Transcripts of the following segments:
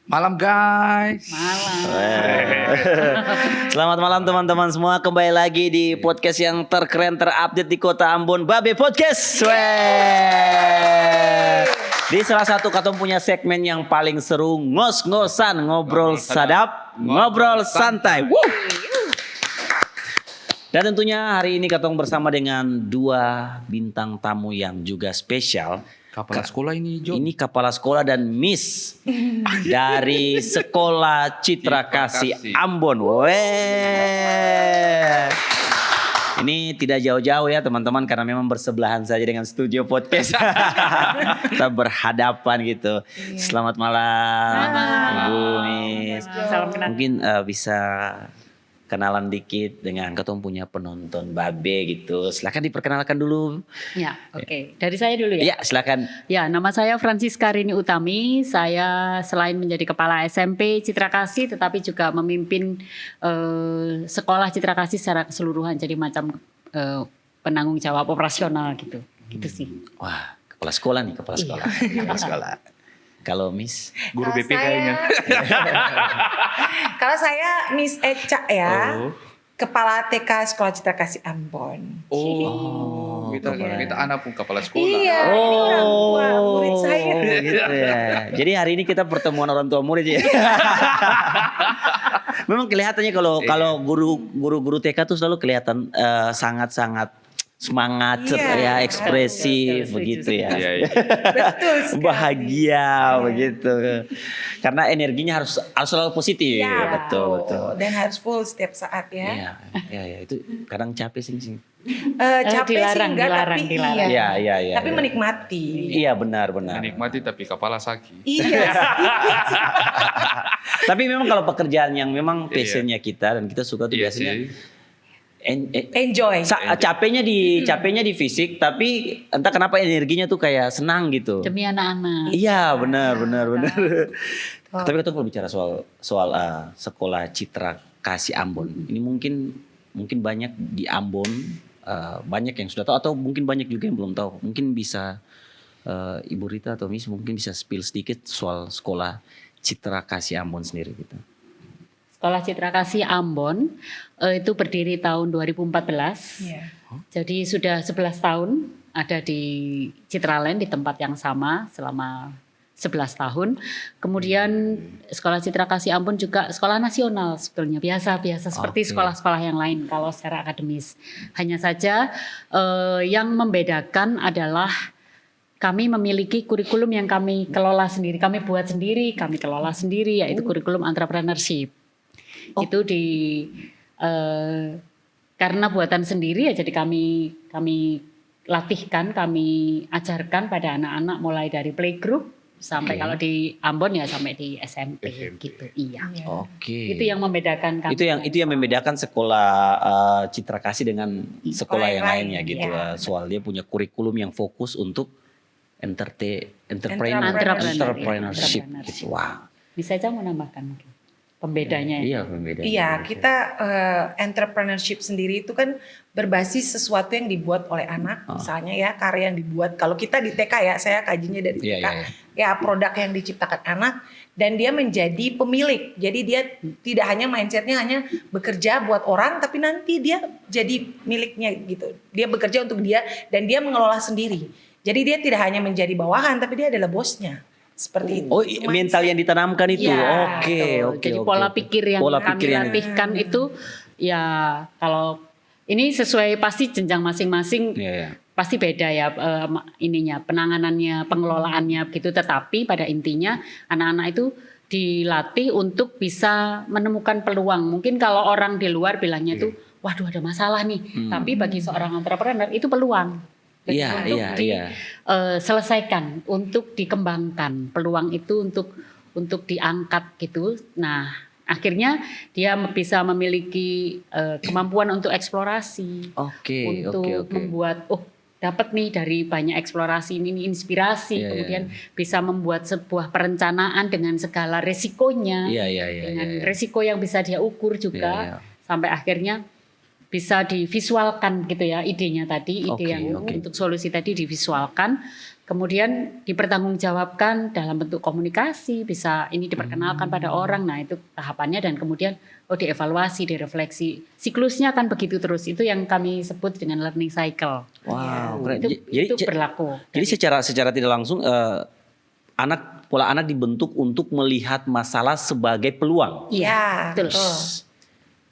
Malam guys. Malam. Selamat malam teman-teman semua. Kembali lagi di podcast yang terkeren terupdate di Kota Ambon, Babe Podcast. Di salah satu katong punya segmen yang paling seru, ngos-ngosan, ngobrol sadap, ngobrol santai. Dan tentunya hari ini katong bersama dengan dua bintang tamu yang juga spesial. Kepala sekolah ini Jo. Ini kepala sekolah dan Miss dari Sekolah Citra Kasih Ambon. Ini tidak jauh-jauh ya teman-teman, karena memang bersebelahan saja dengan studio podcast. Kita berhadapan gitu. Selamat malam, Bu Miss. Salam kenal. Mungkin bisa kenalan dikit dengan ketemu punya penonton Babe gitu. Silakan diperkenalkan dulu. Ya, oke. Dari saya dulu ya. Ya, silakan. Ya, nama saya Francisca Rini Utami. Saya selain menjadi kepala SMP Citra Kasih, tetapi juga memimpin sekolah Citra Kasih secara keseluruhan. Jadi macam penanggung jawab operasional gitu. Gitu sih. Wah, kepala sekolah nih, kepala sekolah. Kepala sekolah. Kalau Miss? Guru Kalau BP kayaknya. Kalau saya Miss Eca ya, Oh. Kepala TK Sekolah Citra Kasih Ambon. Oh. Kita anak pun kepala sekolah. Iya, ini orang tua murid saya. Gitu ya. Jadi hari ini kita pertemuan orang tua murid ya. Memang kelihatannya kalau guru TK tuh selalu kelihatan sangat-sangat semangat, Iya, ya ekspresif betul, begitu ya. Iya, iya. Betul sekali. Bahagia begitu. Karena energinya harus selalu positif. Iya, betul. Dan harus full setiap saat ya. Iya, itu kadang capek sih. Capek sih enggak, dilarang. tapi Iya. Tapi menikmati. Iya benar. Menikmati tapi kepala sakit. Iya, sedikit sih. Tapi memang kalau pekerjaan yang memang passionnya kita dan kita suka tuh Iya biasanya sih. Enjoy. capeknya di fisik, tapi entah kenapa energinya tuh kayak senang gitu. Demi anak-anak. Iya benar. Tapi kita kalau bicara soal sekolah Citra Kasih Ambon, ini mungkin banyak di Ambon banyak yang sudah tahu atau mungkin banyak juga yang belum tahu. Mungkin bisa Ibu Rita atau Miss mungkin bisa spill sedikit soal sekolah Citra Kasih Ambon sendiri gitu. Sekolah Citra Kasih Ambon itu berdiri tahun 2014. Iya. Jadi sudah 11 tahun ada di Citraland di tempat yang sama selama 11 tahun. Kemudian Sekolah Citra Kasih Ambon juga sekolah nasional sebetulnya. Biasa seperti Oke. sekolah-sekolah yang lain kalau secara akademis. Hanya saja yang membedakan adalah kami memiliki kurikulum yang kami kelola sendiri. Kami buat sendiri, kami kelola sendiri, yaitu kurikulum entrepreneurship. Itu karena buatan sendiri ya, jadi kami latihkan, kami ajarkan pada anak-anak mulai dari playgroup sampai kalau di Ambon ya sampai di SMP. Gitu. Iya. Oke. Itu yang membedakan kami. Itu yang membedakan sekolah Citra Kasih dengan sekolah yang lainnya gitu. Iya. Soal dia punya kurikulum yang fokus untuk Entrepreneurship. entrepreneurship gitu. Wah. Bisa aja mau nambahkan mungkin pembedanya. Iya, pembedanya. Iya, kita entrepreneurship sendiri itu kan berbasis sesuatu yang dibuat oleh anak, misalnya ya karya yang dibuat. Kalau kita di TK ya, saya kajinya dari TK, ya produk yang diciptakan anak dan dia menjadi pemilik. Jadi dia tidak hanya mindsetnya hanya bekerja buat orang, tapi nanti dia jadi miliknya gitu. Dia bekerja untuk dia dan dia mengelola sendiri. Jadi dia tidak hanya menjadi bawahan, tapi dia adalah bosnya. Seperti itu. Oh, mental yang ditanamkan itu. Ya, Oke. Jadi pola pikir yang kami yang- latihkan itu ya kalau ini sesuai pasti jenjang masing-masing. Iya. Pasti beda ya ininya, penanganannya, pengelolaannya gitu. Tetapi pada intinya anak-anak itu dilatih untuk bisa menemukan peluang. Mungkin kalau orang di luar bilangnya itu, waduh ada masalah nih. Tapi bagi seorang entrepreneur itu peluang. Jadi untuk diselesaikan, untuk dikembangkan peluang itu untuk diangkat gitu. Nah akhirnya dia bisa memiliki kemampuan untuk eksplorasi, untuk membuat dapat nih dari banyak eksplorasi ini inspirasi, kemudian bisa membuat sebuah perencanaan dengan segala resikonya, dengan resiko yang bisa dia ukur juga, sampai akhirnya bisa divisualkan gitu ya idenya tadi, ide yang untuk solusi tadi divisualkan. kemudian dipertanggungjawabkan dalam bentuk komunikasi, bisa ini diperkenalkan pada orang. Nah, itu tahapannya dan kemudian dievaluasi, direfleksi. Siklusnya akan begitu terus. Itu yang kami sebut dengan learning cycle. Wow, keren. Itu berlaku. Jadi secara tidak langsung pola anak dibentuk untuk melihat masalah sebagai peluang. Iya, betul.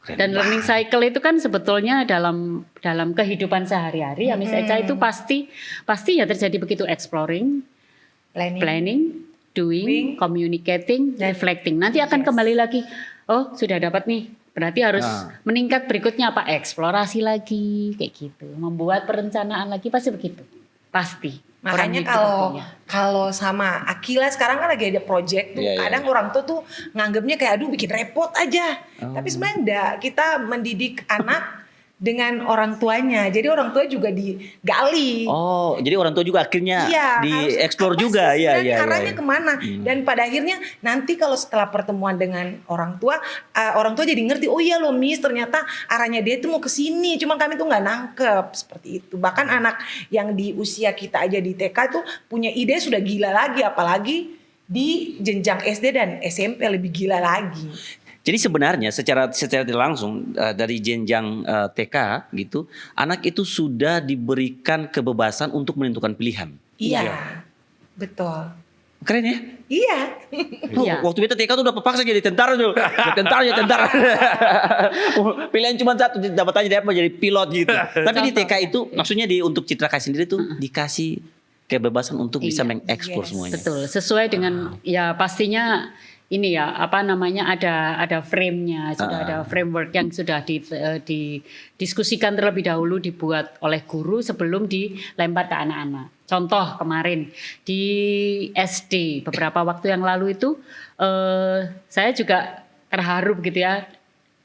Keren. Dan learning cycle itu kan sebetulnya dalam kehidupan sehari-hari ya Miss Echa itu pasti ya terjadi begitu, exploring, planning, doing, communicating, reflecting. Nanti akan kembali lagi, oh sudah dapat nih, berarti harus meningkat berikutnya apa? Eksplorasi lagi, kayak gitu. Membuat perencanaan lagi, pasti begitu. Pasti. Makanya kalau sama Akila sekarang kan lagi ada project tuh, kadang orang tua tuh nganggapnya kayak aduh bikin repot aja. Tapi sebenarnya enggak, kita mendidik anak dengan orang tuanya. Jadi orang tua juga digali. Oh, jadi orang tua juga akhirnya dieksplor juga. Iya. Arahnya kemana? Dan pada akhirnya nanti kalau setelah pertemuan dengan orang tua jadi ngerti, oh iya loh Miss, ternyata arahnya dia tuh mau ke sini. Cuma kami tuh nggak nangkep seperti itu. Bahkan anak yang di usia kita aja di TK tuh punya ide sudah gila lagi, apalagi di jenjang SD dan SMP lebih gila lagi. Jadi sebenarnya secara tidak langsung dari jenjang TK gitu, anak itu sudah diberikan kebebasan untuk menentukan pilihan. Iya, betul. Keren ya? Iya. Waktu kita TK tuh udah paksa jadi tentara tuh. Ya tentara. Pilihan cuma satu, dapat aja dapat jadi pilot gitu. Tapi di TK itu maksudnya untuk Citra Kasih sendiri tuh dikasih kebebasan untuk bisa mengeksplor semuanya. Betul, sesuai dengan ya pastinya ini ya ada frame-nya, sudah ada framework yang sudah didiskusikan terlebih dahulu, dibuat oleh guru sebelum dilempar ke anak-anak. Contoh kemarin di SD beberapa waktu yang lalu itu saya juga terharu gitu ya,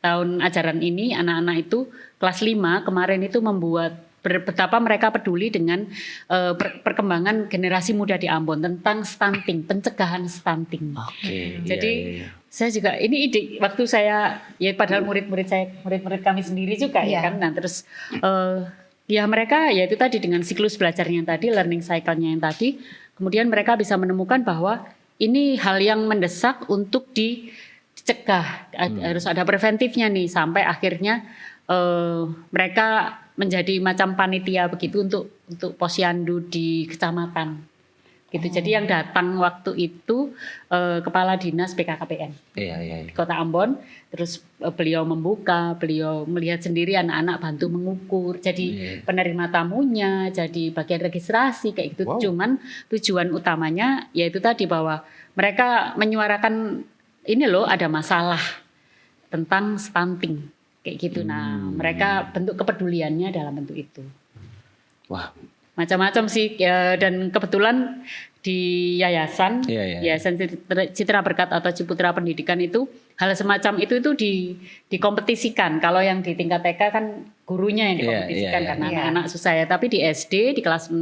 tahun ajaran ini anak-anak itu kelas 5 kemarin itu membuat betapa mereka peduli dengan perkembangan generasi muda di Ambon tentang stunting, pencegahan stunting. Jadi saya juga ini ide waktu saya padahal murid-murid kami sendiri juga ya kan. Nah terus ya mereka ya itu tadi dengan siklus belajarnya yang tadi, learning cycle-nya yang tadi, kemudian mereka bisa menemukan bahwa ini hal yang mendesak untuk dicegah, harus ada preventifnya nih sampai akhirnya mereka menjadi macam panitia begitu untuk posyandu di kecamatan gitu. Jadi yang datang waktu itu kepala dinas BKKBN di Kota Ambon, terus beliau membuka, beliau melihat sendiri anak-anak bantu mengukur, jadi penerima tamunya, jadi bagian registrasi kayak gitu. Cuman tujuan utamanya yaitu tadi bahwa mereka menyuarakan ini loh ada masalah tentang stunting. Kayak gitu. Nah, mereka bentuk kepeduliannya dalam bentuk itu. Wah, macam-macam sih dan kebetulan di yayasan Citra Berkat atau Ciputra Pendidikan itu hal semacam itu dikompetisikan. Kalau yang di tingkat TK kan gurunya yang dikompetisikan karena anak-anak susah ya. Tapi di SD di kelas 6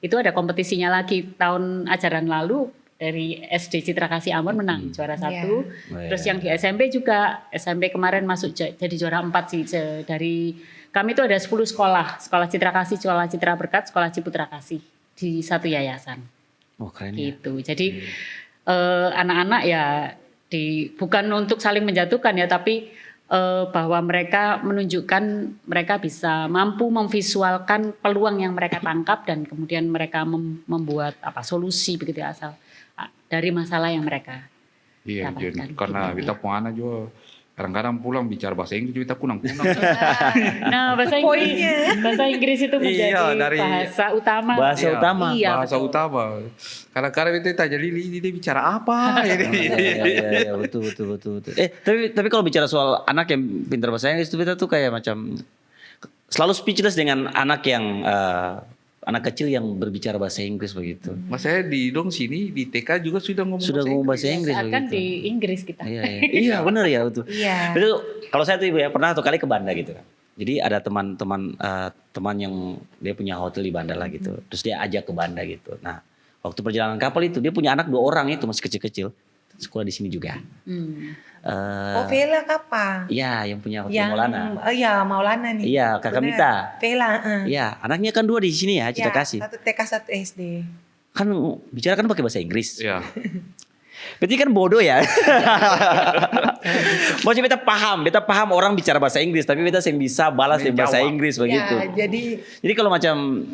itu ada kompetisinya lagi. Tahun ajaran lalu dari SD Citra Kasih Ambon menang juara 1. Terus yang di SMP juga, SMP kemarin masuk jadi juara 4 sih. Dari kami itu ada 10 sekolah Citra Kasih, sekolah Citra Berkat, sekolah Ciputra Kasih di satu yayasan. Oh keren gitu. Jadi anak-anak ya bukan untuk saling menjatuhkan ya, tapi bahwa mereka menunjukkan mereka bisa mampu memvisualkan peluang yang mereka tangkap dan kemudian mereka membuat solusi begitu ya asal dari masalah yang mereka dapatkan. Karena kita punya anak juga kadang-kadang pulang bicara bahasa Inggris kita kunang-kunang. Nah bahasa Inggris itu menjadi bahasa utama. Bahasa utama. Kadang-kadang itu tanya Lili dia bicara apa? Iya betul. Tapi kalau bicara soal anak yang pintar bahasa Inggris itu kita tuh kayak macam selalu speechless dengan anak yang anak kecil yang berbicara bahasa Inggris begitu. Mas saya di sini di TK juga sudah ngomong bahasa Inggris akan di Inggris kita. Iya benar ya betul. Itu kalau saya tuh Ibu ya pernah satu kali ke Banda gitu kan. Jadi ada teman yang dia punya hotel di Banda lah gitu. Terus dia ajak ke Banda gitu. Nah, waktu perjalanan kapal itu dia punya anak 2 orang itu masih kecil-kecil. Sekolah di sini juga. Vela kapan? Iya, yang punya Hotel Maulana. Iya, Maulana nih. Iya, Kakak Mita. Vela. Iya, anaknya kan 2 di sini ya, Citra Kasih. 1 TK 1 SD. kan bicara kan pakai bahasa Inggris. Ya. Berarti kan bodoh ya. Maksudnya beta paham orang bicara bahasa Inggris, tapi beta yang bisa balas di bahasa Inggris begitu. Ya, Jadi kalau macam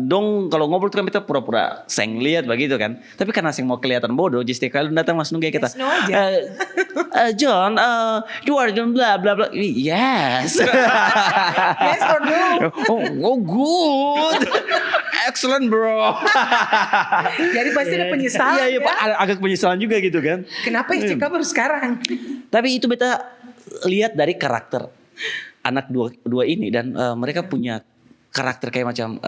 dong kalau ngobrol tuh kan kita pura-pura seng lihat begitu kan. Tapi karena seng mau kelihatan bodoh, jadi kalau datang Mas Nunggu kita, yes, no aja. John, you are John blah blah blah. Yes. Yes or no? Oh good. Excellent bro. Jadi pasti ada penyesalan. Iya, ya? agak penyesalan juga gitu kan. Kenapa SCK baru sekarang? Tapi itu beta lihat dari karakter anak dua ini dan mereka punya karakter kayak macam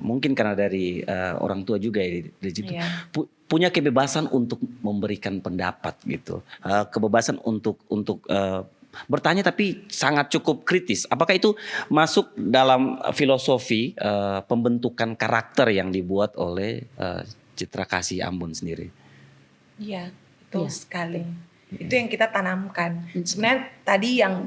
mungkin karena dari orang tua juga ya di situ. Iya. Punya kebebasan untuk memberikan pendapat gitu. Kebebasan untuk bertanya tapi sangat cukup kritis. Apakah itu masuk dalam filosofi pembentukan karakter yang dibuat oleh Citra Kasih Ambon sendiri? Iya, betul Iya. sekali. Itu yang kita tanamkan. Sebenarnya tadi yang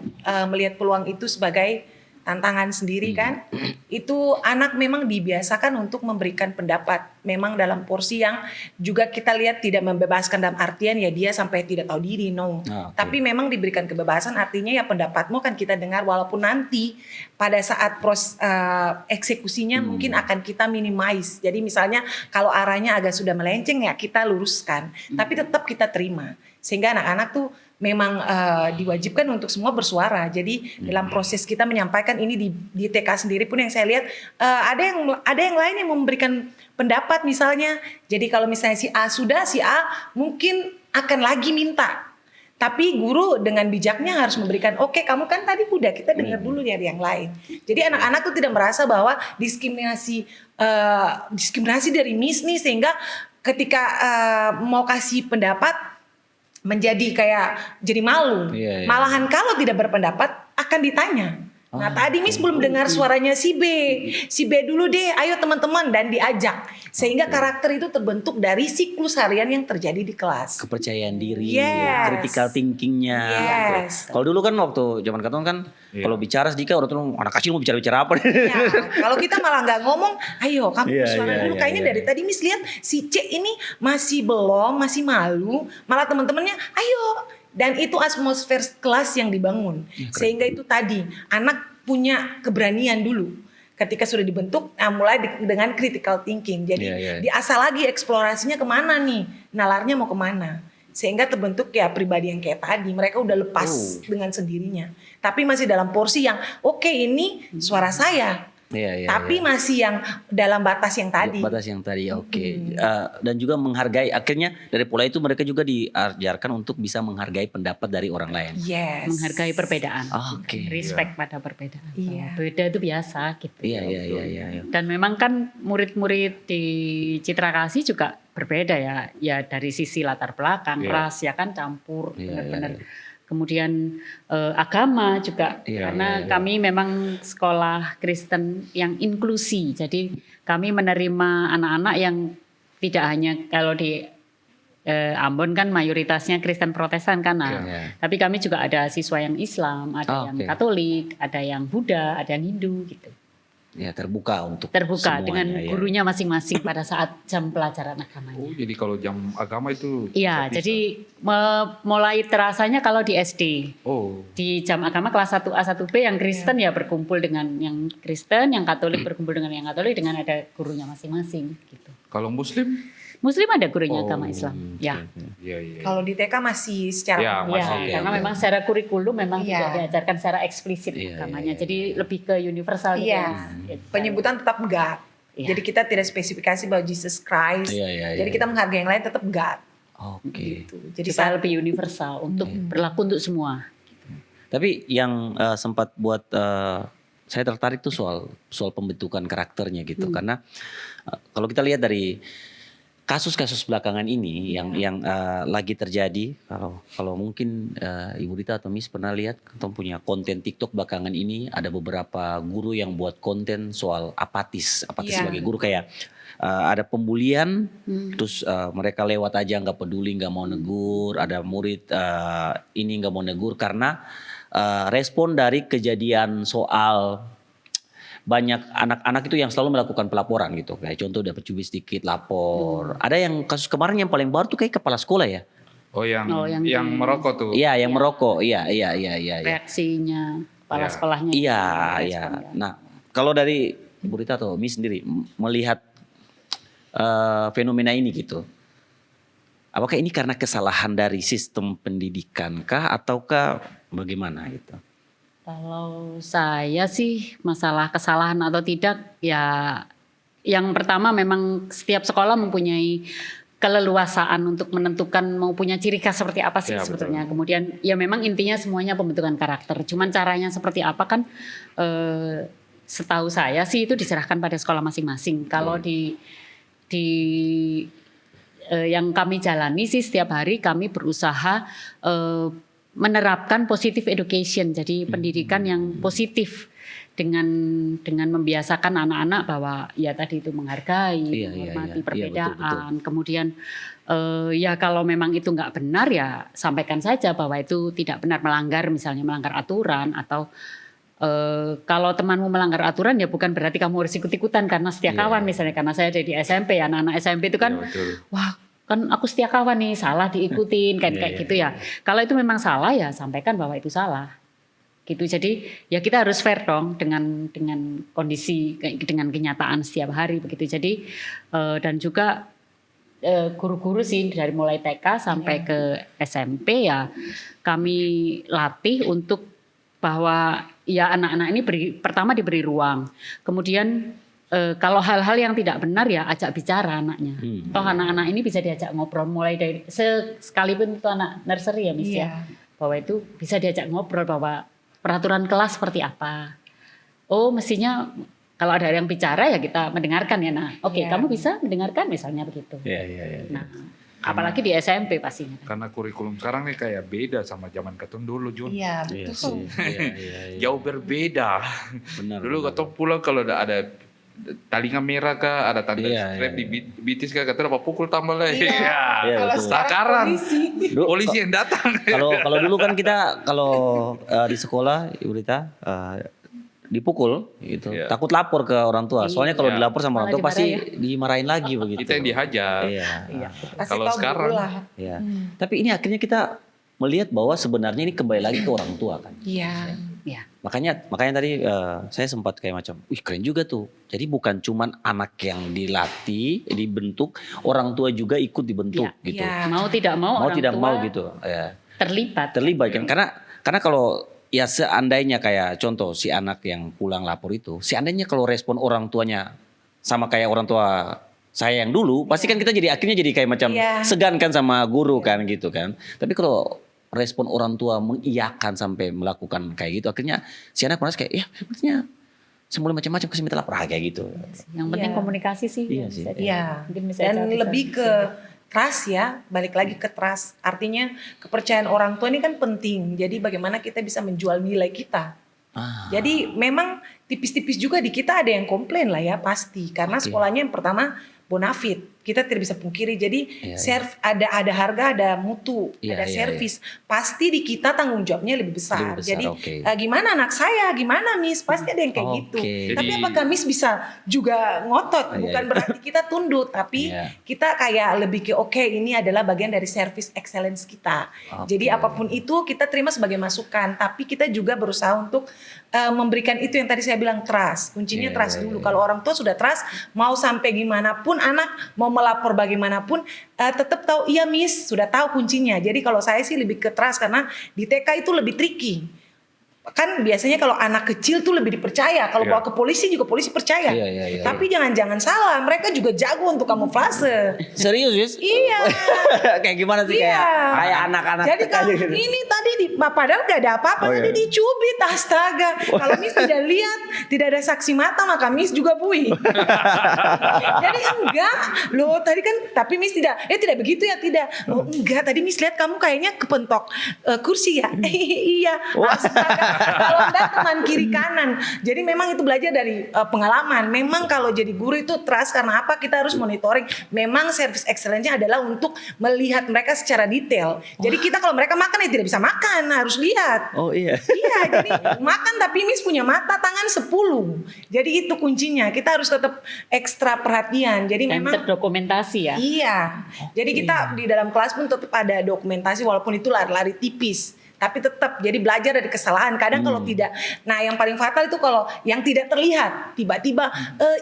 melihat peluang itu sebagai tantangan sendiri kan, itu anak memang dibiasakan untuk memberikan pendapat. Memang dalam porsi yang juga kita lihat tidak membebaskan dalam artian ya dia sampai tidak tahu diri, no. Okay. Tapi memang diberikan kebebasan artinya ya pendapatmu kan kita dengar walaupun nanti pada saat eksekusinya mungkin akan kita minimize. Jadi misalnya kalau arahnya agak sudah melenceng ya kita luruskan, tapi tetap kita terima. Sehingga anak-anak tuh memang diwajibkan untuk semua bersuara. Jadi dalam proses kita menyampaikan ini di TK sendiri pun yang saya lihat ada yang lain yang memberikan pendapat misalnya. Jadi kalau misalnya si A sudah, si A mungkin akan lagi minta. Tapi guru dengan bijaknya harus memberikan, oke, kamu kan tadi udah, kita dengar dulu dari yang lain. Jadi anak-anak tuh tidak merasa bahwa diskriminasi dari Miss nih, sehingga ketika mau kasih pendapat menjadi kayak jadi malu. Iya. Malahan kalau tidak berpendapat akan ditanya. Nah tadi Miss belum dengar suaranya si B dulu deh, ayo teman-teman, dan diajak. Sehingga karakter itu terbentuk dari siklus harian yang terjadi di kelas. Kepercayaan diri, Yes. critical thinkingnya. Yes. Kalau dulu kan waktu zaman katong kan, kalau bicara sedikit orang tuh anak kecil mau bicara apa? Ya, kalau kita malah nggak ngomong, ayo kamu Iya, bersuara iya, dulu. iya, Kayaknya iya. dari tadi Miss lihat si C ini masih masih malu. Malah teman-temannya, ayo. Dan itu atmosfer kelas yang dibangun. Sehingga itu tadi, anak punya keberanian dulu. Ketika sudah dibentuk, mulai dengan critical thinking. Jadi diasah lagi eksplorasinya kemana nih, nalarnya mau kemana. Sehingga terbentuk ya pribadi yang kayak tadi. Mereka udah lepas dengan sendirinya. Tapi masih dalam porsi yang oke, ini suara saya. Tapi masih yang dalam batas yang tadi. Batas yang tadi, oke. Dan juga menghargai, akhirnya dari pola itu mereka juga diajarkan untuk bisa menghargai pendapat dari orang lain. Yes. Menghargai perbedaan. Oke. Respect pada perbedaan. Iya. Beda itu biasa gitu. Iya. Dan memang kan murid-murid di Citra Kasih juga berbeda ya. Ya dari sisi latar belakang, ras ya kan campur benar-benar. Kemudian agama juga karena kami memang sekolah Kristen yang inklusi. Jadi kami menerima anak-anak yang tidak hanya kalau di Ambon kan mayoritasnya Kristen Protestan kan. Tapi kami juga ada siswa yang Islam, ada yang Katolik, ada yang Buddha, ada yang Hindu gitu. Ya terbuka untuk terbuka semuanya, dengan gurunya masing-masing pada saat jam pelajaran agamanya. Oh, jadi kalau jam agama itu Iya, bisa. jadi mulai terasanya kalau di SD. Oh, Di jam agama kelas 1A 1B yang Kristen ya berkumpul dengan yang Kristen, yang Katolik berkumpul dengan yang Katolik dengan ada gurunya masing-masing gitu. kalau Muslim? Muslim ada gurunya agama Islam. Ya. Iya. Kalau di TK masih secara Ya, umum. masih. Karena memang secara kurikulum memang tidak diajarkan secara eksplisit Iya, agamanya. Jadi lebih ke universal gitu. Iya. Penyebutan tetap God. Iya. Jadi kita tidak spesifikasi bahwa Jesus Christ. Jadi kita menghargai yang lain tetap God. Oke. Gitu. Jadi supaya lebih universal untuk berlaku untuk semua. Tapi yang sempat buat saya tertarik tuh soal pembentukan karakternya gitu, karena kalau kita lihat dari kasus-kasus belakangan ini yang lagi terjadi, kalau mungkin Ibu Rita atau Miss pernah lihat, kita punya konten TikTok belakangan ini ada beberapa guru yang buat konten soal apatis sebagai guru kayak ada pembulian, terus mereka lewat aja nggak peduli, nggak mau negur, ada murid ini nggak mau negur karena respon dari kejadian soal banyak anak-anak itu yang selalu melakukan pelaporan gitu. Kayak contoh dapat cubit sedikit lapor. Ada yang kasus kemarin yang paling baru tuh kayak kepala sekolah ya. Oh yang yang di- merokok tuh. Iya, yang merokok. Iya. Reaksinya kepala Ya. sekolahnya. Iya. respon, ya. Nah, kalau dari Ibu Rita atau Mi sendiri melihat fenomena ini gitu. Apakah ini karena kesalahan dari sistem pendidikan kah ataukah bagaimana gitu? Kalau saya sih masalah kesalahan atau tidak ya yang pertama memang setiap sekolah mempunyai keleluasaan untuk menentukan mau punya ciri khas seperti apa sih Ya, sebetulnya. Kemudian ya memang intinya semuanya pembentukan karakter. Cuman caranya seperti apa kan setahu saya sih itu diserahkan pada sekolah masing-masing. Kalau di yang kami jalani sih setiap hari kami berusaha menerapkan positive education, jadi pendidikan yang positif dengan membiasakan anak-anak bahwa ya tadi itu menghargai, Iya, menghormati iya, perbedaan. betul. Kemudian ya kalau memang itu nggak benar ya sampaikan saja bahwa itu tidak benar, melanggar misalnya melanggar aturan atau kalau temanmu melanggar aturan ya bukan berarti kamu harus ikut-ikutan karena setia kawan misalnya, karena saya ada di SMP, anak-anak SMP itu kan Ya, betul. wah kan aku setia kawan nih, salah diikutin kan kayak gitu ya. Kalau itu memang salah ya sampaikan bahwa itu salah. Gitu. Jadi ya kita harus fair dong dengan kondisi, dengan kenyataan setiap hari begitu. Jadi dan juga guru-guru sih dari mulai TK sampai ke SMP ya kami latih untuk bahwa ya anak-anak ini pertama diberi ruang. Kemudian kalau hal-hal yang tidak benar ya ajak bicara anaknya. Toh anak-anak ini bisa diajak ngobrol mulai dari sekalipun itu anak nursery ya Miss ya. Bahwa itu bisa diajak ngobrol bahwa peraturan kelas seperti apa. Oh mestinya kalau ada yang bicara ya kita mendengarkan ya. Nah oke, kamu bisa mendengarkan misalnya begitu. Iya. Nah apalagi di SMP pastinya. Karena kurikulum sekarang nih kayak beda sama zaman ketun dulu Jun. Iya, Iya betul. sih. Iya. Jauh berbeda. Benar. Dulu ketun pulang kalau ada talinga merah kah, ada tanda Iya, strap iya. di bitis kah, kata apa pukul tambah lagi. Iya. Iya, Kalau betul. Sekarang polisi. polisi yang datang. Kalau dulu kan kita di sekolah Ibu Rita dipukul gitu. Iya. Takut lapor ke orang tua. Soalnya kalau Iya. dilapor sama orang Malah tua pasti dimarahin dimarahin lagi begitu. Kita yang dihajar. Iya. Kasih Kalau tahu sekarang- dulu lah. Iya. Tapi ini akhirnya kita melihat bahwa sebenarnya ini kembali lagi ke orang tua kan. Iya. Ya. Makanya tadi saya sempat kayak macam, wih keren juga tuh. Jadi bukan cuman anak yang dilatih, dibentuk, orang tua juga ikut dibentuk Iya, gitu. iya. Mau tidak mau, Mau orang tidak tua mau gitu. Ya. terlibat Kan karena kalau ya seandainya kayak contoh si anak yang pulang lapor itu, seandainya kalau respon orang tuanya sama kayak orang tua saya yang dulu, pasti kan kita akhirnya jadi kayak macam Iya. segan kan sama guru kan gitu kan. Tapi kalau respon orang tua mengiyakan sampai melakukan kayak gitu, akhirnya si anak merasa kayak ya sepertinya semula macam-macam kasih minta lapor kayak gitu. yang penting Iya. komunikasi sih. Iya yang sih. bisa di- Iya. mungkin bisa Dan bisa- lebih ke trust ya, balik lagi ke trust. Artinya kepercayaan orang tua ini kan penting. Jadi bagaimana kita bisa menjual nilai kita. Jadi memang tipis-tipis juga di kita ada yang komplain lah ya pasti. Karena Oke. sekolahnya yang pertama bonafit. Kita tidak bisa pungkiri. Jadi Iya. ada harga, ada mutu, Iya, ada iya, servis. Pasti di kita tanggung jawabnya lebih besar. Lebih besar, Jadi oke. Gimana anak saya, gimana Miss? Pasti ada yang kayak Oke. gitu. Tapi Jadi- apakah Miss bisa juga ngotot? Iya, Bukan iya. berarti kita tunduk, tapi Iya. kita kayak lebih ke oke, ini adalah bagian dari service excellence kita. Oke. Jadi apapun itu kita terima sebagai masukan, tapi kita juga berusaha untuk memberikan itu yang tadi saya bilang trust. Kuncinya Iya, trust iya, dulu. iya. Kalau orang tua sudah trust, mau sampai gimana pun anak mau melapor bagaimanapun tetap tahu iya Miss, sudah tahu kuncinya. Jadi kalau saya sih lebih ke trust karena di TK itu lebih tricky. Kan biasanya kalau anak kecil tuh lebih dipercaya. Kalau Iya. bawa ke polisi juga polisi percaya. Iya. Tapi jangan salah, mereka juga jago untuk kamuflase. Serius, Yus? Iya. Kayak gimana sih Iya. kayak anak-anak. Jadi kalau gitu. ini tadi padahal gak ada apa-apa, Oh, iya. tadi dicubit, astaga. Kalau Miss tidak lihat, tidak ada saksi mata, maka Miss juga bui. Jadi enggak, loh tadi kan, tapi Miss tidak begitu ya, tidak. Oh enggak, tadi Miss lihat kamu kayaknya kepentok kursi ya. Iya, astaga. Kalau enggak teman kiri kanan. Jadi memang itu belajar dari pengalaman. Memang kalau jadi guru itu trust karena apa? Kita harus monitoring. Memang service excellence-nya adalah untuk melihat mereka secara detail. Jadi kita kalau mereka makan ya tidak bisa makan, harus lihat. Oh iya. Iya, jadi makan tapi Miss punya mata tangan 10. Jadi itu kuncinya. Kita harus tetap ekstra perhatian. Jadi Dan memang terdokumentasi ya. iya. Jadi kita di dalam kelas pun tetap ada dokumentasi walaupun itu lari-lari tipis. Tapi tetap jadi belajar dari kesalahan. Kadang kalau tidak, nah yang paling fatal itu kalau yang tidak terlihat tiba-tiba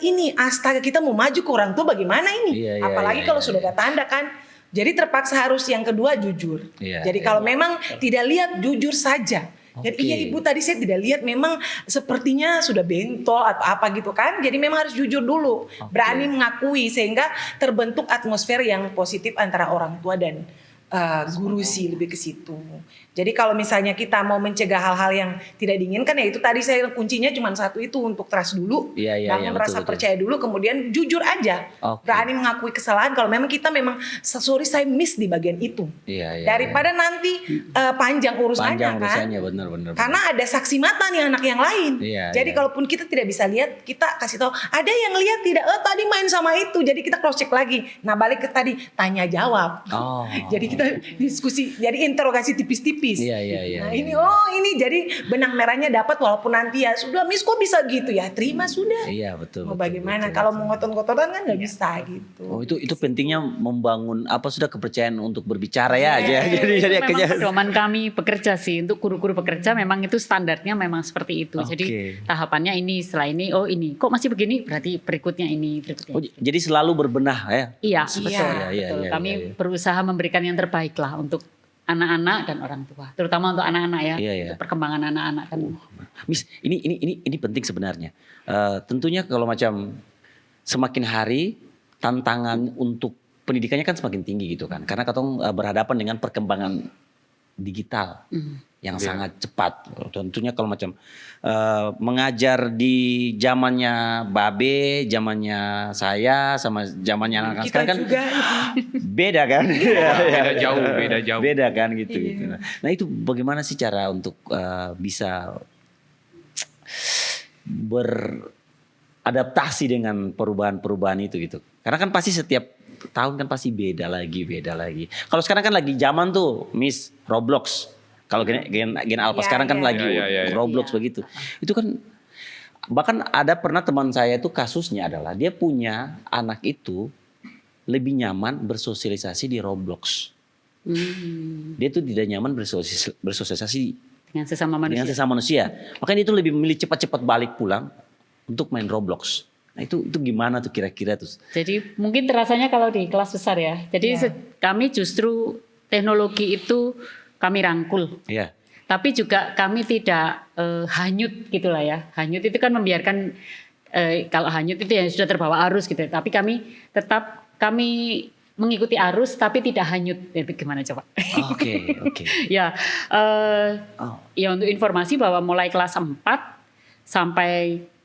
ini astaga kita mau maju ke orang tua bagaimana ini? Iya, iya, Apalagi iya, kalau iya. sudah ada tanda kan. Jadi terpaksa harus yang kedua jujur. Iya, Jadi iya, kalau iya. memang tidak lihat jujur saja. Jadi Oke. iya ibu tadi saya tidak lihat memang sepertinya sudah bentol atau apa gitu kan. Jadi memang harus jujur dulu. Berani mengakui sehingga terbentuk atmosfer yang positif antara orang tua dan guru sih lebih ke situ. Jadi kalau misalnya kita mau mencegah hal-hal yang tidak diinginkan ya itu tadi saya kuncinya cuma satu itu untuk trust dulu, Iya, iya, bangun iya, rasa betul. percaya dulu, kemudian jujur aja, Oke. berani mengakui kesalahan kalau memang kita memang sorry saya miss di bagian itu. Iya, iya. Daripada nanti panjang urusannya panjang kan. urusannya benar. Karena ada saksi mata nih anak yang lain. Iya, Jadi iya. kalaupun kita tidak bisa lihat, kita kasih tahu ada yang lihat tidak. Tadi main sama itu. Jadi kita cross check lagi. Nah balik ke tadi tanya jawab. Oh. Jadi kita diskusi. Jadi interogasi tipis-tipis. Iya, iya, iya. Nah iya. ini jadi benang merahnya dapat walaupun nanti ya sudah Miss kok bisa gitu ya terima sudah. Iya, betul. Mau betul, bagaimana? betul, Kalau betul. mau ngotot-ngototan kan nggak bisa gitu. Oh itu pentingnya membangun apa sudah kepercayaan untuk berbicara ya Iya. aja. Jadi Itu akhirnya memang pedoman kami bekerja sih untuk guru-guru bekerja memang itu standarnya memang seperti itu. Oke. Jadi tahapannya ini setelah ini oh ini kok masih begini berarti berikutnya ini berikutnya. Oh, jadi selalu berbenah ya. Iya Iya, betul. iya, betul. iya, Kami iya, iya. berusaha memberikan yang terbaik lah untuk anak-anak dan orang tua, terutama untuk anak-anak ya, Iya, iya. untuk perkembangan anak-anak kan. Miss, ini penting sebenarnya. Tentunya kalau macam semakin hari tantangan untuk pendidikannya kan semakin tinggi gitu kan. Karena katong berhadapan dengan perkembangan digital yang Iya. sangat cepat. Tentunya kalau macam mengajar di zamannya Babe, zamannya saya sama zamannya anak-anak Kita sekarang kan juga. beda kan? Beda jauh, beda jauh. Beda kan gitu. Iya. gitu. Nah itu bagaimana sih cara untuk bisa beradaptasi dengan perubahan-perubahan itu gitu. Karena kan pasti setiap tahun kan pasti beda lagi. Kalau sekarang kan lagi zaman tuh Miss Roblox. Kalau Gen Alpha Ya, sekarang kan ya. lagi Ya. Roblox Ya. begitu. Itu kan bahkan ada pernah teman saya itu kasusnya adalah dia punya anak itu lebih nyaman bersosialisasi di Roblox. Dia tuh tidak nyaman bersosialisasi Dengan sesama manusia. dengan sesama manusia. Makanya dia tuh lebih memilih cepat-cepat balik pulang untuk main Roblox. Nah itu gimana tuh kira-kira tuh? Jadi mungkin terasanya kalau di kelas besar ya. Jadi Ya. kami justru teknologi itu kami rangkul. Iya. Tapi juga kami tidak hanyut gitulah ya. Hanyut itu kan membiarkan kalau hanyut itu yang sudah terbawa arus gitu. Tapi kami mengikuti arus tapi tidak hanyut. Gimana coba? Oke. Ya, Oh. ya untuk informasi bahwa mulai kelas 4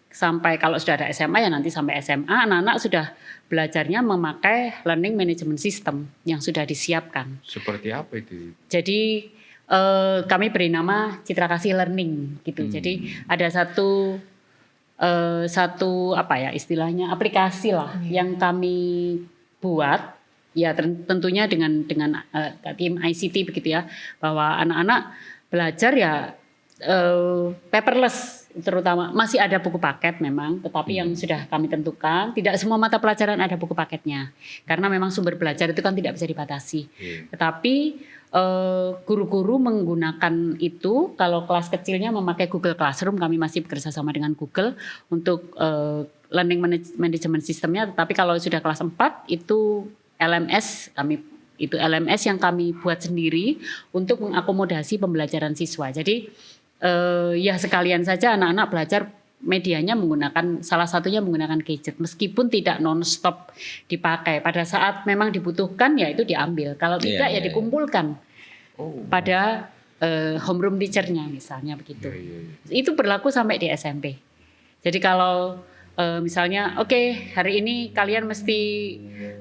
sampai kalau sudah ada SMA ya nanti sampai SMA anak-anak sudah belajarnya memakai learning management system yang sudah disiapkan. Seperti apa itu? Jadi kami beri nama Citra Kasih Learning gitu. Jadi ada satu apa ya istilahnya aplikasi lah yang kami buat ya tentunya dengan tim ICT begitu ya bahwa anak-anak belajar ya paperless terutama masih ada buku paket memang tetapi yang sudah kami tentukan tidak semua mata pelajaran ada buku paketnya karena memang sumber belajar itu kan tidak bisa dibatasi. Tetapi guru-guru menggunakan itu kalau kelas kecilnya memakai Google Classroom kami masih bekerja sama dengan Google untuk learning management systemnya tetapi kalau sudah kelas 4 itu LMS yang kami buat sendiri untuk mengakomodasi pembelajaran siswa. Jadi ya sekalian saja anak-anak belajar medianya salah satunya menggunakan gadget meskipun tidak non-stop dipakai. Pada saat memang dibutuhkan ya itu diambil. Kalau tidak ya dikumpulkan pada homeroom teachernya misalnya begitu. Itu berlaku sampai di SMP. Jadi kalau misalnya oke, hari ini kalian mesti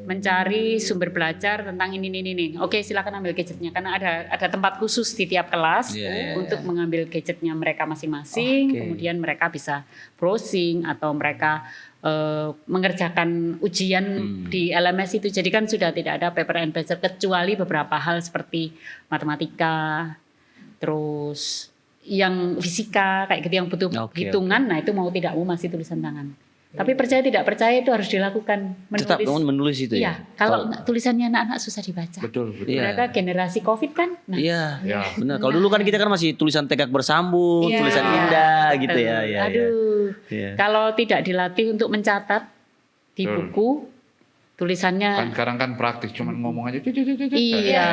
mencari sumber belajar tentang ini. Oke, silakan ambil gadgetnya karena ada tempat khusus di tiap kelas untuk mengambil gadgetnya mereka masing-masing. Kemudian mereka bisa browsing atau mereka mengerjakan ujian di LMS itu. Jadi kan sudah tidak ada paper and pencil kecuali beberapa hal seperti matematika, terus yang fisika kayak gitu yang butuh hitungan. Nah itu mau tidak mau masih tulisan tangan. Tapi percaya tidak percaya itu harus dilakukan. Tetap menulis itu ya. Kalau tulisannya anak-anak susah dibaca. Betul. Mereka generasi COVID kan. Nah, iya, benar. Kalau dulu kan kita kan masih tulisan tegak bersambut, tulisan indah gitu ya. Aduh, kalau tidak dilatih untuk mencatat di buku, tulisannya. Kan sekarang kan praktis, cuman ngomong aja. Iya.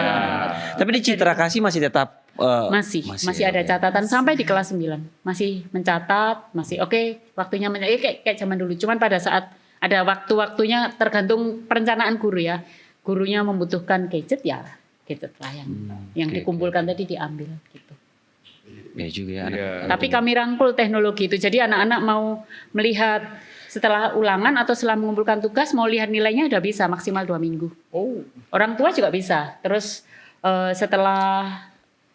Tapi di Citra Kasih masih tetap masih ada catatan sampai di kelas 9 masih mencatat, masih oke, waktunya kayak zaman dulu. Cuman pada saat ada waktu-waktunya tergantung perencanaan guru ya. Gurunya membutuhkan gadget ya gadget lah yang dikumpulkan tadi diambil gitu. Ya juga ya. Tapi kami rangkul teknologi itu. Jadi anak-anak mau melihat setelah ulangan atau setelah mengumpulkan tugas mau lihat nilainya udah bisa maksimal 2 minggu. Orang tua juga bisa. Terus setelah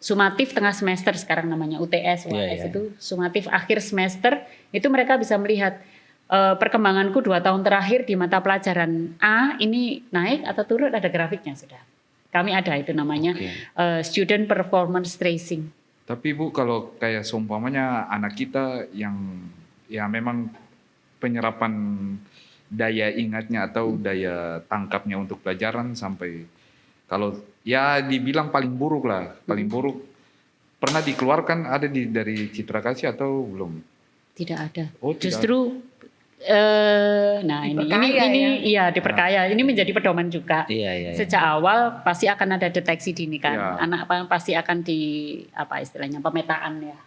sumatif tengah semester sekarang namanya UTS, UAS itu sumatif akhir semester itu mereka bisa melihat perkembanganku 2 tahun terakhir di mata pelajaran A ini naik atau turun, ada grafiknya sudah. Kami ada itu namanya student performance tracing. Tapi Bu kalau kayak seumpamanya anak kita yang ya memang penyerapan daya ingatnya atau daya tangkapnya untuk pelajaran sampai kalau ya dibilang paling buruk lah, paling buruk pernah dikeluarkan ada dari Citra Kasih atau belum? Tidak ada. Justru nah ini iya diperkaya. Ini menjadi pedoman juga. Sejak awal pasti akan ada deteksi dini kan. Anak pasti akan di apa istilahnya pemetaan ya.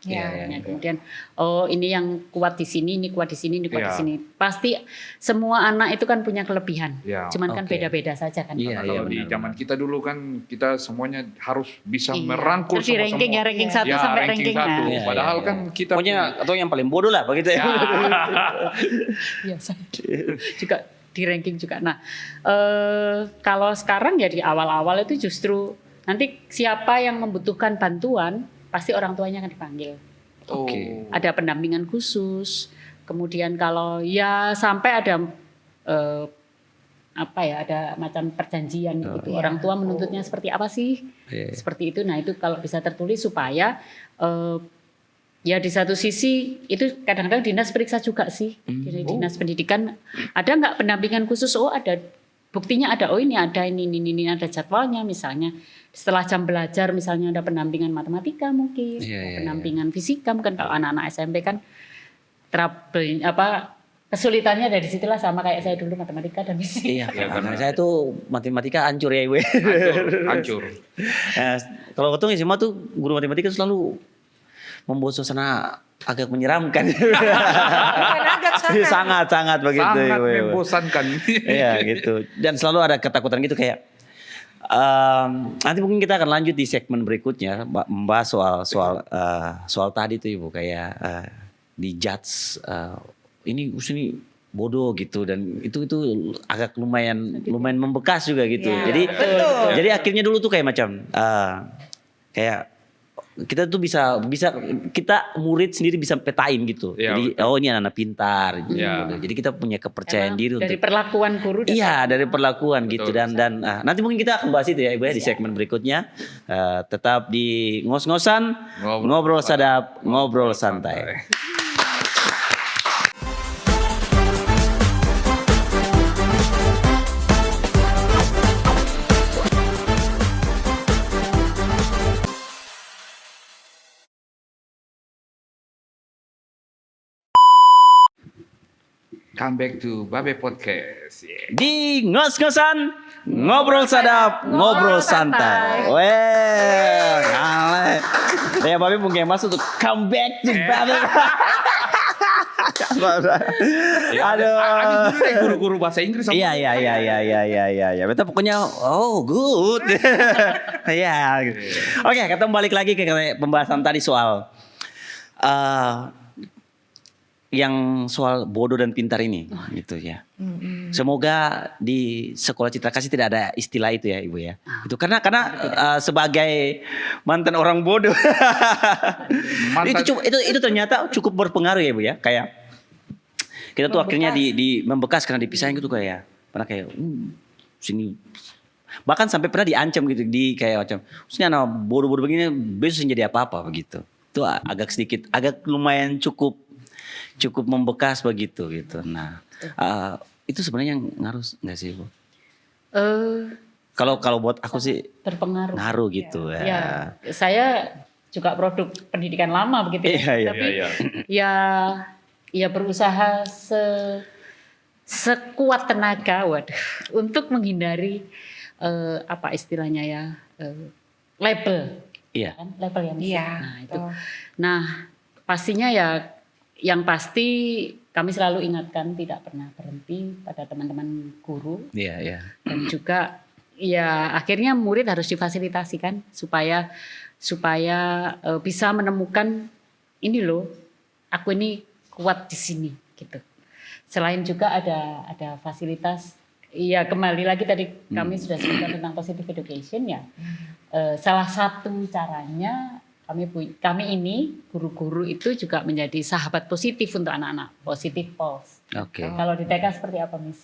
Kemudian ini yang kuat di sini, ini kuat di sini, ini kuat di sini. Pasti semua anak itu kan punya kelebihan. Cuman kan beda-beda saja kan. Kalau di zaman kita dulu kan kita semuanya harus bisa merangkul terus di ranking semua. ranking 1 sampai ranking 1. Padahal kan kita punya atau yang paling bodoh lah begitu ya. Iya, saya juga di ranking juga. Nah, kalau sekarang ya di awal-awal itu justru nanti siapa yang membutuhkan bantuan pasti orang tuanya akan dipanggil. Ada pendampingan khusus. Kemudian kalau ya sampai ada ada macam perjanjian gitu. Orang tua menuntutnya seperti apa sih? Seperti itu. Nah, itu kalau bisa tertulis supaya ya di satu sisi itu kadang-kadang dinas periksa juga sih. Dinas pendidikan ada nggak pendampingan khusus? Ada, buktinya ada. Ini ada ini ada jadwalnya misalnya. Setelah jam belajar misalnya ada pendampingan matematika mungkin, pendampingan fisika mungkin kalau anak-anak SMP kan kesulitannya dari situlah sama kayak saya dulu matematika dan fisika. Karena saya tuh matematika hancur ya Ibu. Hancur. Kalau ketemu semua tuh guru matematika selalu membuat suasana agak menyeramkan. Bukan agak sangat begitu. Sangat membosankan. Iya gitu. Dan selalu ada ketakutan gitu kayak nanti mungkin kita akan lanjut di segmen berikutnya membahas soal tadi tuh Ibu kayak di judge ini bodoh gitu dan itu agak lumayan membekas juga gitu. Jadi akhirnya dulu tuh kayak macam kayak kita tuh bisa kita murid sendiri bisa petain gitu. Jadi ini anak-anak pintar gitu. Jadi kita punya kepercayaan diri dari perlakuan guru. Dari perlakuan gitu dan nanti mungkin kita akan bahas itu ya Ibu ya di segmen berikutnya. Tetap di ngos-ngosan, ngobrol sadap, ngobrol santai. Come back to Babe Podcast. Di ngos-ngosan, ngobrol sadap, ngobrol santai. Ya Babe mungkin masuk tuh come back to Babe. Aduh. Guru-guru bahasa Inggris. Iya. Betul pokoknya good. Ya. Oke, kita balik lagi ke pembahasan tadi soal yang soal bodoh dan pintar ini, gitu ya. Semoga di sekolah Citra Kasih tidak ada istilah itu ya, Ibu ya. Itu karena sebagai mantan orang bodoh, itu ternyata cukup berpengaruh ya, Ibu ya. Kayak kita tuh akhirnya di membekas karena dipisahin gitu kayak pernah kayak sini. Bahkan sampai pernah diancam gitu di kayak macam, "Maksudnya anak bodoh-bodoh begini besok jadi apa-apa," begitu. Itu agak lumayan cukup membekas begitu gitu. Nah, itu sebenarnya ngaruh nggak sih, Bu? Kalau buat aku sih Berpengaruh. ngaruh gitu ya. Ya, saya juga produk pendidikan lama begitu ya. Tapi ya berusaha sekuat tenaga, untuk menghindari apa istilahnya ya, label. Iya. Kan? Label yang Iya. Nah, itu. Nah, pastinya ya yang pasti kami selalu ingatkan tidak pernah berhenti pada teman-teman guru. Iya, iya. Dan juga ya akhirnya murid harus difasilitasi kan supaya bisa menemukan ini loh, aku ini kuat di sini gitu. Selain juga ada fasilitas, ya kembali lagi tadi kami sudah sebutkan tentang positive education ya. Salah satu caranya kami ini guru-guru itu juga menjadi sahabat positif untuk anak-anak, positive pulse. Oke. Kalau di TK seperti apa, Miss?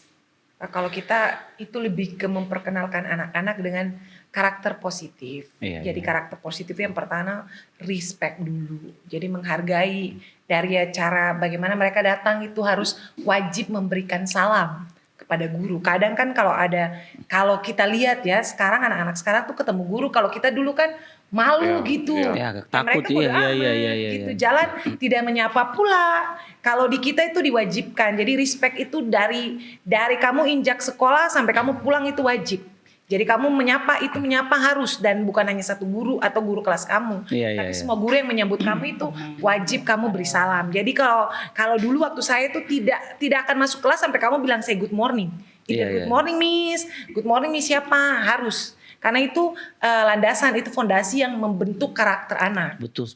Kalau kita itu lebih ke memperkenalkan anak-anak dengan karakter positif. Iya, Jadi iya. karakter positif yang pertama respect dulu. Jadi menghargai dari cara bagaimana mereka datang itu harus wajib memberikan salam kepada guru. Kadang kan kalau kita lihat ya sekarang anak-anak sekarang tuh ketemu guru, kalau kita dulu kan malu gitu. Ya, agak takut, Mereka bodo amat, iya. gitu. Jalan tidak menyapa pula. Kalau di kita itu diwajibkan. Jadi respect itu dari kamu injak sekolah sampai kamu pulang itu wajib. Jadi kamu menyapa harus, dan bukan hanya satu guru atau guru kelas kamu. Tapi semua guru yang menyambut kamu itu wajib kamu beri salam. Jadi kalau dulu waktu saya itu tidak akan masuk kelas sampai kamu bilang say good morning. Good morning Miss, good morning Miss siapa? Harus. Karena itu landasan, itu fondasi yang membentuk karakter anak. Betul.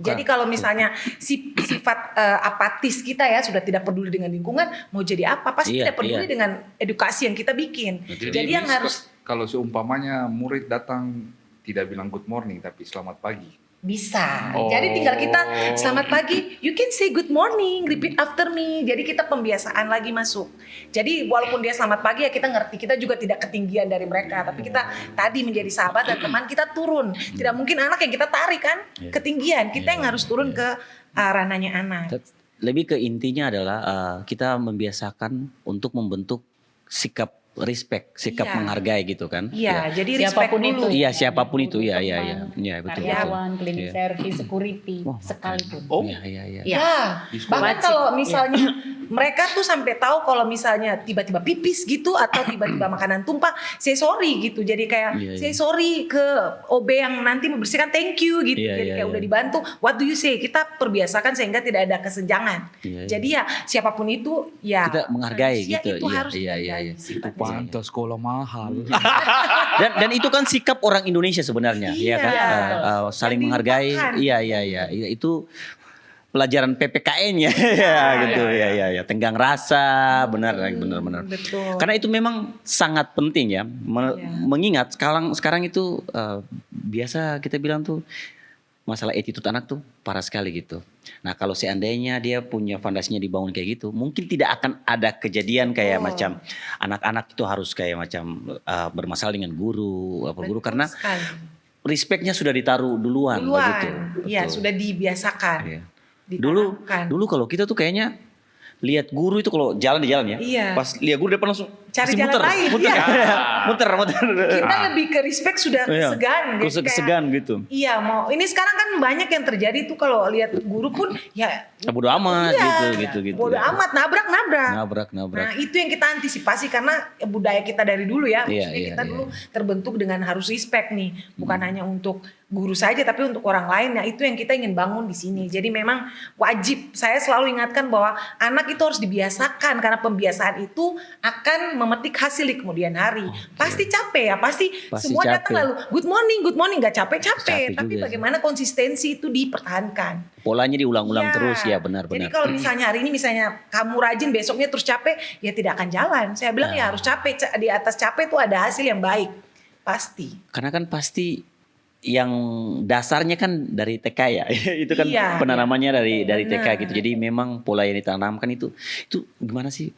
Jadi kalau misalnya sifat apatis kita ya sudah tidak peduli dengan lingkungan, mau jadi apa? Pasti tidak peduli dengan edukasi yang kita bikin. Jadi yang harus, kalau seumpamanya murid datang tidak bilang good morning tapi selamat pagi. bisa. Jadi tinggal kita selamat pagi, you can say good morning, repeat after me. Jadi kita pembiasaan lagi masuk. Jadi walaupun dia selamat pagi ya kita ngerti, kita juga tidak ketinggian dari mereka. Tapi kita tadi menjadi sahabat dan teman, kita turun. Tidak mungkin anak yang kita tarik kan ketinggian. Kita yang harus turun ke ranahnya anak. Lebih ke intinya adalah kita membiasakan untuk membentuk sikap respect, sikap menghargai gitu kan. Iya, jadi siapapun respect itu. dulu. Iya, siapapun itu. Iya, betul. Karyawan, cleaning service, security, sekalipun. Iya. Ya, bahkan kalau misalnya mereka tuh sampai tahu kalau misalnya tiba-tiba pipis gitu atau tiba-tiba makanan tumpah, say sorry gitu. Jadi kayak say sorry ke OB yang nanti membersihkan, thank you gitu. Jadi kayak udah dibantu, what do you say? Kita perbiasakan sehingga tidak ada kesenjangan. Jadi ya siapapun itu ya kita menghargai gitu. Itu harus Iya. Pantas sekolah mahal. Dan itu kan sikap orang Indonesia sebenarnya, ya kan? Saling menghargai. Iya. Itu pelajaran PPKN ya, gitu ya. Tenggang rasa, benar. Betul. Karena itu memang sangat penting ya, mengingat sekarang itu biasa kita bilang tuh masalah attitude anak tuh parah sekali gitu. Nah kalau seandainya dia punya fondasinya dibangun kayak gitu, mungkin tidak akan ada kejadian kayak macam anak-anak itu harus kayak macam bermasalah dengan guru karena respectnya sudah ditaruh duluan. Begitu. Iya, sudah dibiasakan. Iya. Dulu kalau kita tuh kayaknya lihat guru itu kalau jalan di jalan ya. Iya. Pas lihat guru depan langsung cari jalan lain. Muter. Kita lebih ke respect sudah segan gitu. Segan gitu. Iya, ini sekarang kan banyak yang terjadi tuh kalau lihat guru pun ya bodo amat gitu. Bodo amat, nabrak. Nabrak. Nah, itu yang kita antisipasi karena budaya kita dari dulu ya. Maksudnya kita dulu terbentuk dengan harus respect nih, bukan hanya untuk guru saja tapi untuk orang lain. Nah, itu yang kita ingin bangun di sini. Jadi memang wajib, saya selalu ingatkan bahwa anak itu harus dibiasakan karena pembiasaan itu akan memetik hasil di kemudian hari. Pasti capek ya, pasti Pasti semua capek. datang lalu good morning, nggak capek-capek, Capek tapi juga sih. bagaimana konsistensi itu dipertahankan. Polanya diulang-ulang Iya. terus ya, Jadi benar-benar. kalau misalnya hari ini misalnya kamu rajin, besoknya terus capek, ya tidak akan jalan. Saya bilang ya harus capek, di atas capek itu ada hasil yang baik, pasti. Karena kan pasti yang dasarnya kan dari TK ya. Itu kan Iya, penanamannya dari TK Benar. gitu. Jadi memang pola yang ditanamkan itu gimana sih?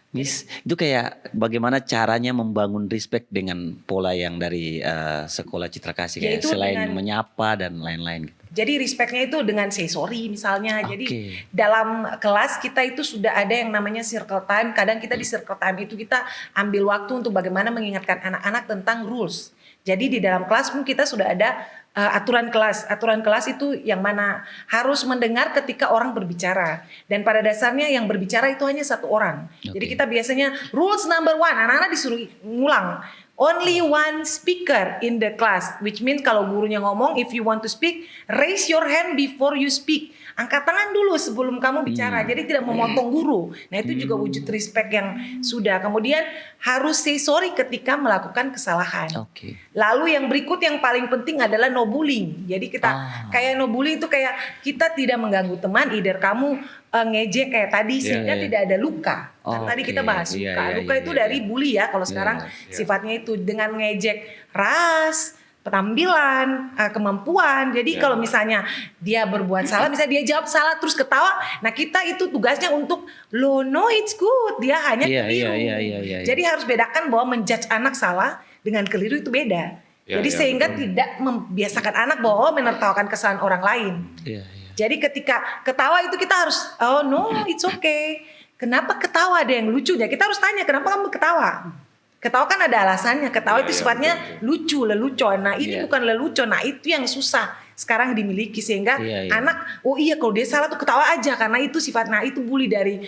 Miss, itu kayak bagaimana caranya membangun respect dengan pola yang dari sekolah Citra Kasih kayak Yaitu selain dengan- menyapa dan lain-lain gitu. Jadi respectnya itu dengan say sorry misalnya. Jadi Oke. dalam kelas kita itu sudah ada yang namanya circle time. Kadang kita di circle time itu kita ambil waktu untuk bagaimana mengingatkan anak-anak tentang rules. Jadi di dalam kelas pun kita sudah ada aturan kelas. Aturan kelas itu yang mana harus mendengar ketika orang berbicara. Dan pada dasarnya yang berbicara itu hanya satu orang. Jadi Oke. kita biasanya rules number 1, anak-anak disuruh ngulang. Only one speaker in the class, which means kalau gurunya ngomong, if you want to speak, raise your hand before you speak. Angkat tangan dulu sebelum kamu bicara, jadi tidak memotong guru. Nah itu juga wujud respect yang sudah. Kemudian harus say sorry ketika melakukan kesalahan. Oke. Lalu yang berikut yang paling penting adalah no bullying. Jadi kita kayak no bullying itu kayak kita tidak mengganggu teman, either kamu ngejek kayak tadi sehingga iya. tidak ada luka. Kan Oh, tadi kita oke. bahas Iya, luka. iya, Luka iya, itu iya, dari iya. bully ya. Kalau sekarang iya. sifatnya itu dengan ngejek ras, penampilan, kemampuan. Jadi kalau misalnya dia berbuat salah, misalnya dia jawab salah terus ketawa, nah kita itu tugasnya untuk lo no it's good, dia hanya Iya, keliru. iya. Jadi harus bedakan bahwa menjudge anak salah dengan keliru itu beda. Ya, Jadi ya, sehingga betul. tidak membiasakan anak bahwa menertawakan kesalahan orang lain. Iya, iya. Jadi ketika ketawa itu kita harus oh no it's okay. Kenapa ketawa, ada yang lucunya? Kita harus tanya kenapa kamu ketawa? Ketawa kan ada alasannya. Ketawa Iya, itu iya, sifatnya betul, lucu, lelucon. Nah ini Iya. bukan lelucon. Nah itu yang susah sekarang dimiliki sehingga Iya, iya. anak oh iya kalau dia salah tuh ketawa aja karena itu sifatnya itu bully dari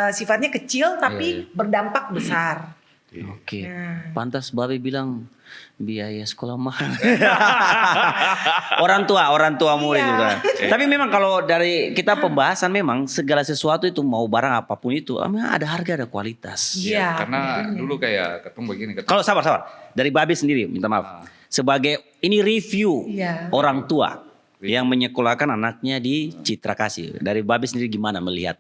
sifatnya kecil tapi berdampak besar. Oke. Nah. Pantas Babe bilang biaya sekolah mahal. orang tua murid Iya. juga. Tapi memang kalau dari kita pembahasan memang segala sesuatu itu mau barang apapun itu memang ada harga ada kualitas. Iya. Karena makanya. dulu kayak ketemu begini, Kalau sabar. Dari Babe sendiri minta maaf. Sebagai ini review Iya. orang tua yang menyekolahkan anaknya di Citra Kasih. Dari Babe sendiri gimana melihat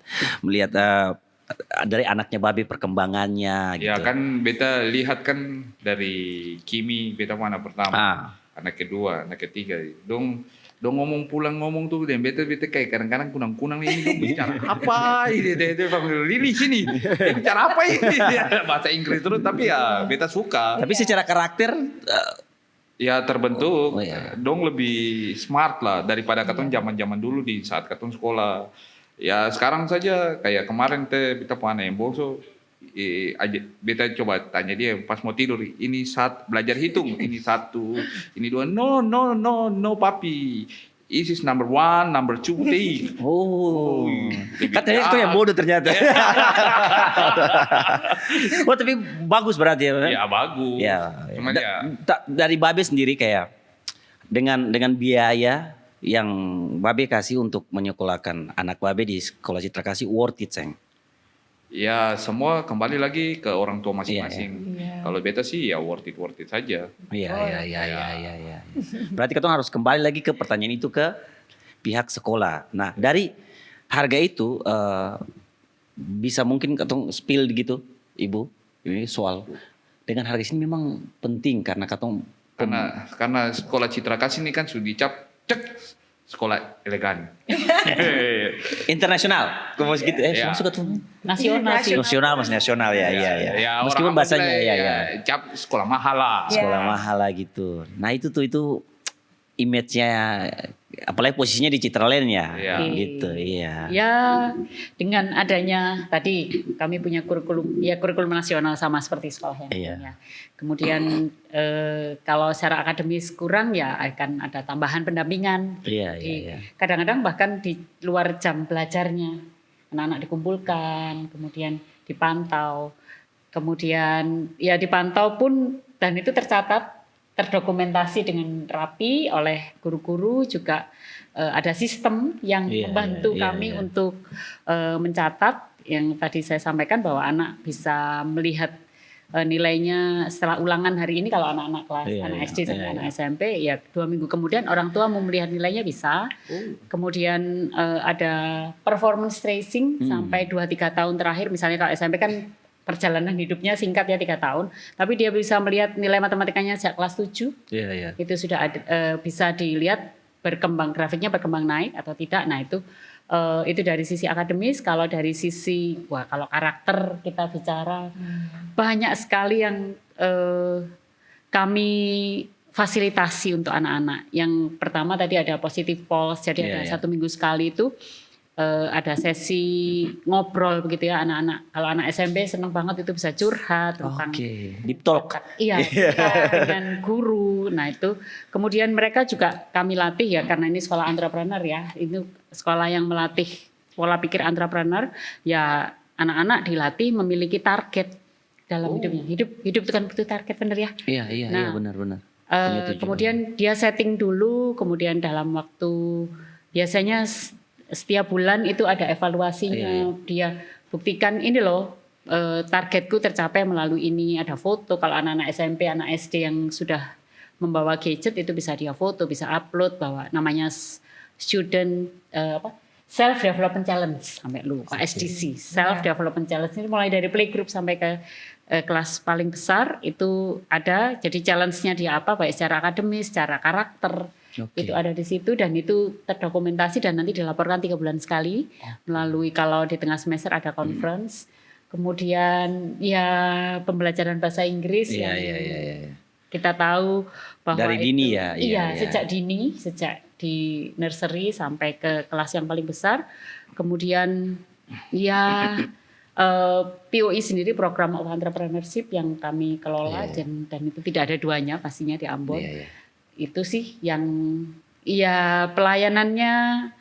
dari anaknya Babe perkembangannya gitu. ya kan beta lihat kan dari Kimi beta mana pertama, Ah. anak kedua, anak ketiga, dong ngomong pulang ngomong tuh dan beta kayak kadang-kadang kunang-kunang ini dong bicara apa ini dia panggil Lili sini dia bicara apa ini bahasa Inggris terus tapi ya beta suka Tapi secara karakter ya terbentuk Oh, iya. dong lebih smart lah daripada katong zaman-zaman dulu di saat katong sekolah. Ya sekarang saja kayak kemarin teh beta punya yang boso beta coba tanya dia pas mau tidur ini belajar hitung ini 1 ini 2 no papi this is number 1 number 2 3 Oh, lebih katanya itu yang jahat. bodoh ternyata. Oh tapi bagus berarti ya. Ya bagus. Ya. Cuman ya Dari Babe sendiri kayak dengan biaya yang Babe kasih untuk menyekolahkan anak Babe di sekolah Citra Kasih worth it, Seng. ya semua kembali lagi ke orang tua masing-masing. Iya. Kalau beta sih ya worth it saja. Iya, Oh, iya. Berarti kita harus kembali lagi ke pertanyaan itu ke pihak sekolah. Nah, dari harga itu bisa mungkin katong spill gitu, Ibu. Ini soal dengan harga ini memang penting karena katong Karena sekolah Citra Kasih ini kan sudah dicap cek sekolah elegan. internasional. Kok gitu? Iya. Suka tuh. Nasional. Nasional ya. Meskipun orang bahasanya bilang, ya. cap sekolah mahal lah. Iya. Sekolah mahal lah gitu. Nah, itu image-nya apalagi posisinya di Citraland ya. Iya. Gitu, iya. Ya, dengan adanya tadi kami punya kurikulum nasional sama seperti sekolah yang Iya. lainnya. Kemudian kalau secara akademis kurang ya akan ada tambahan pendampingan. Iya. Kadang-kadang bahkan di luar jam belajarnya anak-anak dikumpulkan, kemudian dipantau, kemudian ya dipantau pun dan itu terdokumentasi dengan rapi oleh guru-guru juga ada sistem yang Iya, membantu iya, kami iya. untuk mencatat yang tadi saya sampaikan bahwa anak bisa melihat nilainya setelah ulangan hari ini kalau anak-anak kelas anak SD sampai anak SMP ya 2 minggu kemudian orang tua mau melihat nilainya bisa. Kemudian ada performance tracing sampai 2-3 tahun terakhir, misalnya kalau SMP kan perjalanan hidupnya singkat ya 3 tahun, tapi dia bisa melihat nilai matematikanya sejak kelas 7. Itu sudah ada, bisa dilihat grafiknya berkembang naik atau tidak. Nah itu dari sisi akademis. Kalau dari sisi kalau karakter kita bicara banyak sekali yang kami fasilitasi untuk anak-anak. Yang pertama tadi ada positive pulse, jadi ada 1 minggu sekali itu ada sesi ngobrol begitu ya anak-anak. Kalau anak SMP seneng banget itu bisa curhat tentang deep talk. Iya, dengan guru. Nah itu kemudian mereka juga kami latih ya, karena ini sekolah entrepreneur ya. Ini sekolah yang melatih pola pikir entrepreneur. Ya anak-anak dilatih memiliki target dalam hidupnya. Hidup itu kan butuh target, benar ya? Iya benar-benar. Kemudian dia setting dulu, kemudian dalam waktu biasanya setiap bulan itu ada evaluasinya. Dia buktikan ini loh targetku tercapai melalui ini. Ada foto, kalau anak-anak SMP, anak SD yang sudah membawa gadget itu bisa dia foto, bisa upload, bahwa namanya student self development challenge sampai lupa SDC. Self development challenge ini mulai dari playgroup sampai ke kelas paling besar itu ada. Jadi challenge-nya dia apa, baik secara akademis, secara karakter. Itu ada di situ dan itu terdokumentasi dan nanti dilaporkan 3 bulan sekali melalui, kalau di tengah semester ada conference. Kemudian ya pembelajaran bahasa Inggris yang kita tahu bahwa dari dini sejak dini, sejak di nursery sampai ke kelas yang paling besar. Kemudian POE sendiri, program of entrepreneurship yang kami kelola dan itu tidak ada duanya pastinya di Ambon. Itu sih yang pelayanannya.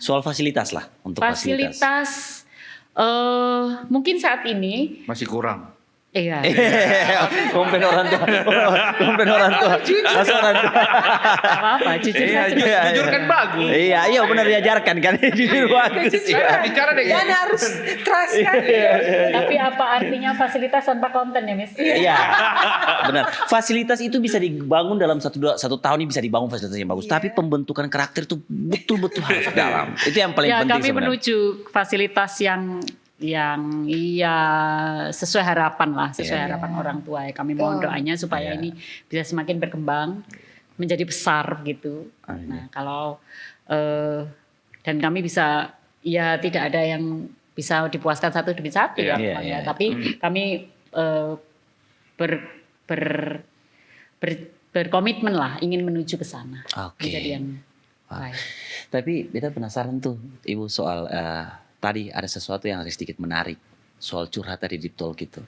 Soal fasilitas lah, untuk fasilitas. Mungkin saat ini masih kurang. Iya. Komplain orang tua. Masuk orang tua. Apa-apa, jujur saja. Jujur kan bagus. Iya benar diajarkan kan. Jujur bagus. Bicara deh. Dan harus trust kan. Tapi apa artinya fasilitas tanpa konten ya, Miss? Iya. Benar. Fasilitas itu bisa dibangun dalam 1 tahun ini, bisa dibangun fasilitas yang bagus. Tapi pembentukan karakter itu betul-betul harus dalam. Itu yang paling penting kami sebenarnya. menuju fasilitas yang sesuai harapan lah, harapan orang tua ya. Kami mohon doanya supaya ini bisa semakin berkembang menjadi besar gitu. Nah kalau dan kami bisa tidak ada yang bisa dipuaskan satu demi satu ya. Tapi kami berkomitmen lah ingin menuju ke sana menjadi yang baik. Tapi beta penasaran tuh Ibu soal tadi ada sesuatu yang agak sedikit menarik soal curhat tadi di talk gitu.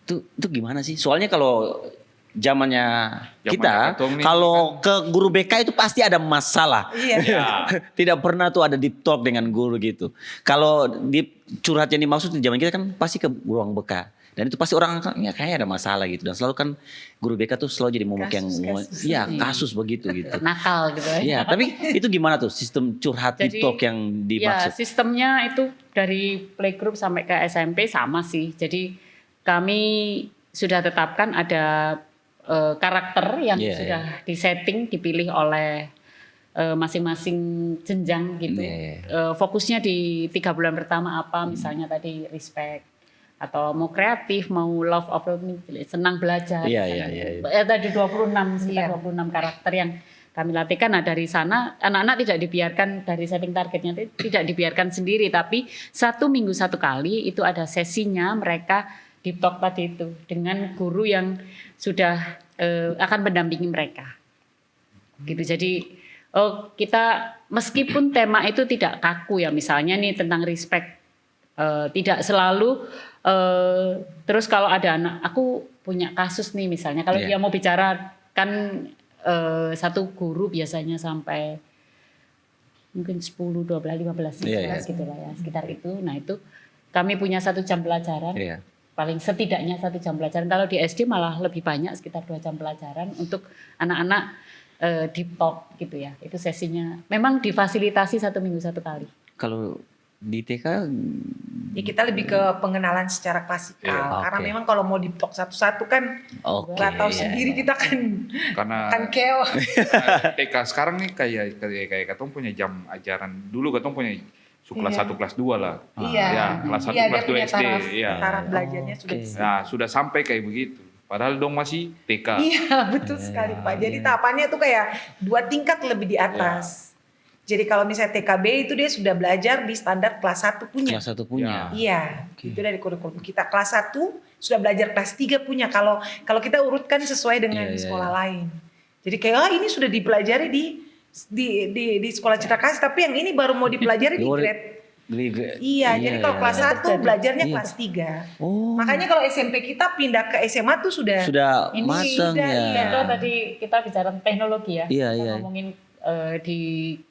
Itu gimana sih? Soalnya kalau zamannya kita, kalau ke guru BK itu pasti ada masalah. Tidak pernah tuh ada deep talk dengan guru gitu. Kalau deep curhat yang dimaksud di zaman kita kan pasti ke ruang BK. Dan itu pasti orang kayaknya ada masalah gitu. Dan selalu kan guru BK tuh selalu jadi momok yang kasus begitu gitu. Nakal gitu ya. Iya, tapi itu gimana tuh sistem curhat deep talk yang dimaksud? Sistemnya itu dari playgroup sampai ke SMP sama sih. Jadi kami sudah tetapkan ada karakter yang sudah disetting, dipilih oleh masing-masing jenjang gitu. Fokusnya di 3 bulan pertama apa, misalnya tadi respect, atau mau kreatif, mau love of learning, senang belajar. Tadi 26 karakter yang kami latihkan. Nah dari sana anak-anak tidak dibiarkan dari setting targetnya, tidak dibiarkan sendiri, tapi 1 minggu 1 kali itu ada sesinya mereka di talk tadi itu dengan guru yang sudah akan mendampingi mereka. Gitu. Jadi kita meskipun tema itu tidak kaku ya, misalnya nih tentang respect, tidak selalu terus kalau ada anak, aku punya kasus nih misalnya, kalau dia mau bicara kan satu guru biasanya sampai mungkin 10, 12, 15 gitu lah ya, sekitar itu. Nah itu kami punya 1 jam pelajaran, paling setidaknya 1 jam pelajaran. Kalau di SD malah lebih banyak, sekitar 2 jam pelajaran untuk anak-anak deep talk gitu ya. Itu sesinya memang difasilitasi 1 minggu 1 kali. Kalau di TK Ya kita lebih ke pengenalan secara klasikal. Iya. Karena Oke. memang kalau mau ditok satu-satu kan Oke. nggak tahu iya, sendiri iya. kita kan Karena chaos. TK sekarang nih kayak katong punya jam ajaran. Dulu katong punya kelas Iya. 1 kelas 2 lah. Iya. Ya, kelas 1 Iya, dia kelas 2 punya SD. Iya. taraf belajarnya sudah Oke. bisa. Nah, sudah sampai kayak begitu. Padahal dong masih TK. Iya, betul sekali Pak. Jadi iya. tahapannya tuh kayak 2 tingkat lebih di atas. Jadi kalau misalnya TKB itu dia sudah belajar di standar kelas 1 punya. Kelas 1 punya. Iya, Oke. itu dari kurikulum kita. Kelas 1 sudah belajar, kelas 3 punya. Kalau kita urutkan sesuai dengan Iya, iya, sekolah lain. Jadi kayak ini sudah dipelajari di sekolah citra kasih, tapi yang ini baru mau dipelajari di grade. Iya, jadi kalau kelas 1 belajarnya Iya. kelas 3. Oh. Makanya kalau SMP kita pindah ke SMA tuh sudah Sudah Ini matang sudah, ya. iya. Contoh tadi kita bicara teknologi ya. Iya, Kita iya. ngomongin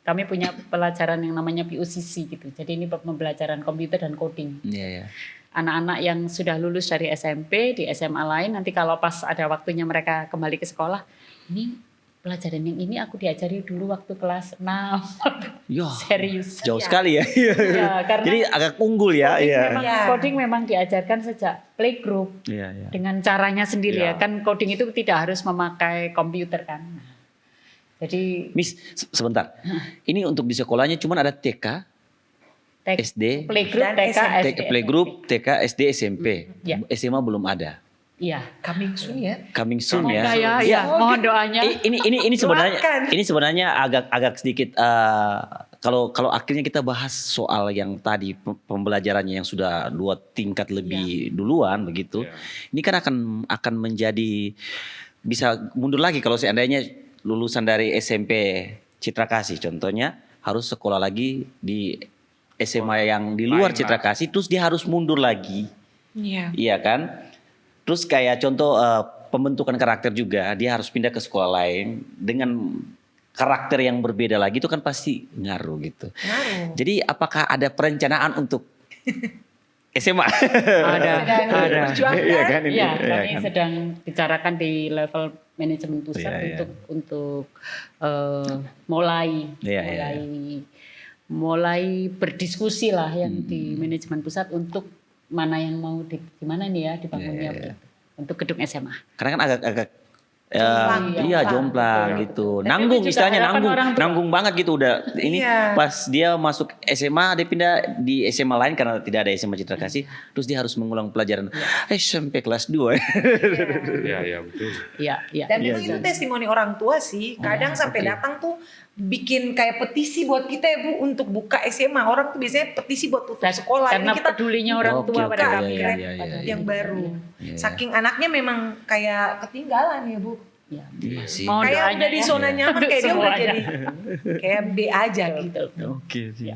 kami punya pelajaran yang namanya PUCC gitu. Jadi ini pembelajaran komputer dan coding. Iya, iya. Anak-anak yang sudah lulus dari SMP di SMA lain nanti kalau pas ada waktunya mereka kembali ke sekolah, ini pelajaran yang ini aku diajari dulu waktu kelas 6. Ya, Serius. jauh Iya. sekali ya. Ya, karena Jadi agak unggul ya. coding, Iya. memang, Iya. coding memang diajarkan sejak playgroup Iya, iya. dengan caranya sendiri Iya. ya. Kan coding itu tidak harus memakai komputer kan. Jadi Miss, sebentar. Ini untuk di sekolahnya cuma ada TK, SD, playgroup, Dan TK, SMP. SD, playgroup, TK, SD, SMP. Iya. SMA belum ada. Iya. coming soon ya. Coming soon Semoga ya. ya, Iya. mohon doanya. Doakan. Ini sebenarnya agak sedikit kalau akhirnya kita bahas soal yang tadi pembelajarannya yang sudah 2 tingkat lebih duluan begitu. Iya. Ini kan akan menjadi bisa mundur lagi kalau seandainya lulusan dari SMP Citra Kasih contohnya harus sekolah lagi di SMA yang di luar Lain Citra lah. Kasih terus dia harus mundur lagi. Iya. Iya kan? Terus kayak contoh pembentukan karakter juga, dia harus pindah ke sekolah lain dengan karakter yang berbeda lagi itu kan pasti ngaruh gitu. Ngaruh. Jadi apakah ada perencanaan untuk SMA? Ada. Perjuangan. Iya kan ini? Iya, Iya kami kan? sedang bicarakan di level manajemen pusat Iya, iya. untuk mulai Iya, iya, mulai berdiskusi lah yang di manajemen pusat untuk mana yang mau gimana nih ya dibangunnya Iya, iya. begitu. Untuk gedung SMA. Karena kan agak Jomplang. iya jomplang Betul. gitu. Tapi Nanggung itu juga istilahnya harapan orang tua. nanggung banget gitu udah. Ini Iya. pas dia masuk SMA dia pindah di SMA lain karena tidak ada SMA Citra Kasih, terus dia harus mengulang pelajaran SMP kelas 2. Iya, iya betul. Iya, iya. Dan Iya, memang itu iya. testimoni orang tua sih. Kadang sampai oke. datang tuh bikin kayak petisi buat kita ya Bu untuk buka SMA. Orang tuh biasanya petisi buat tutup sekolah. Karena Ini kita pedulinya orang Oke, tua oke, pada iya, kami iya, kan. iya, pada iya, yang diri. baru. Iya. Saking anaknya memang kayak ketinggalan ya Bu. Iya. Iya sih. Mohon Kayak doanya udah di ya. zona nyaman kayak dia udah Semuanya. jadi kayak B aja gitu. Oke sih.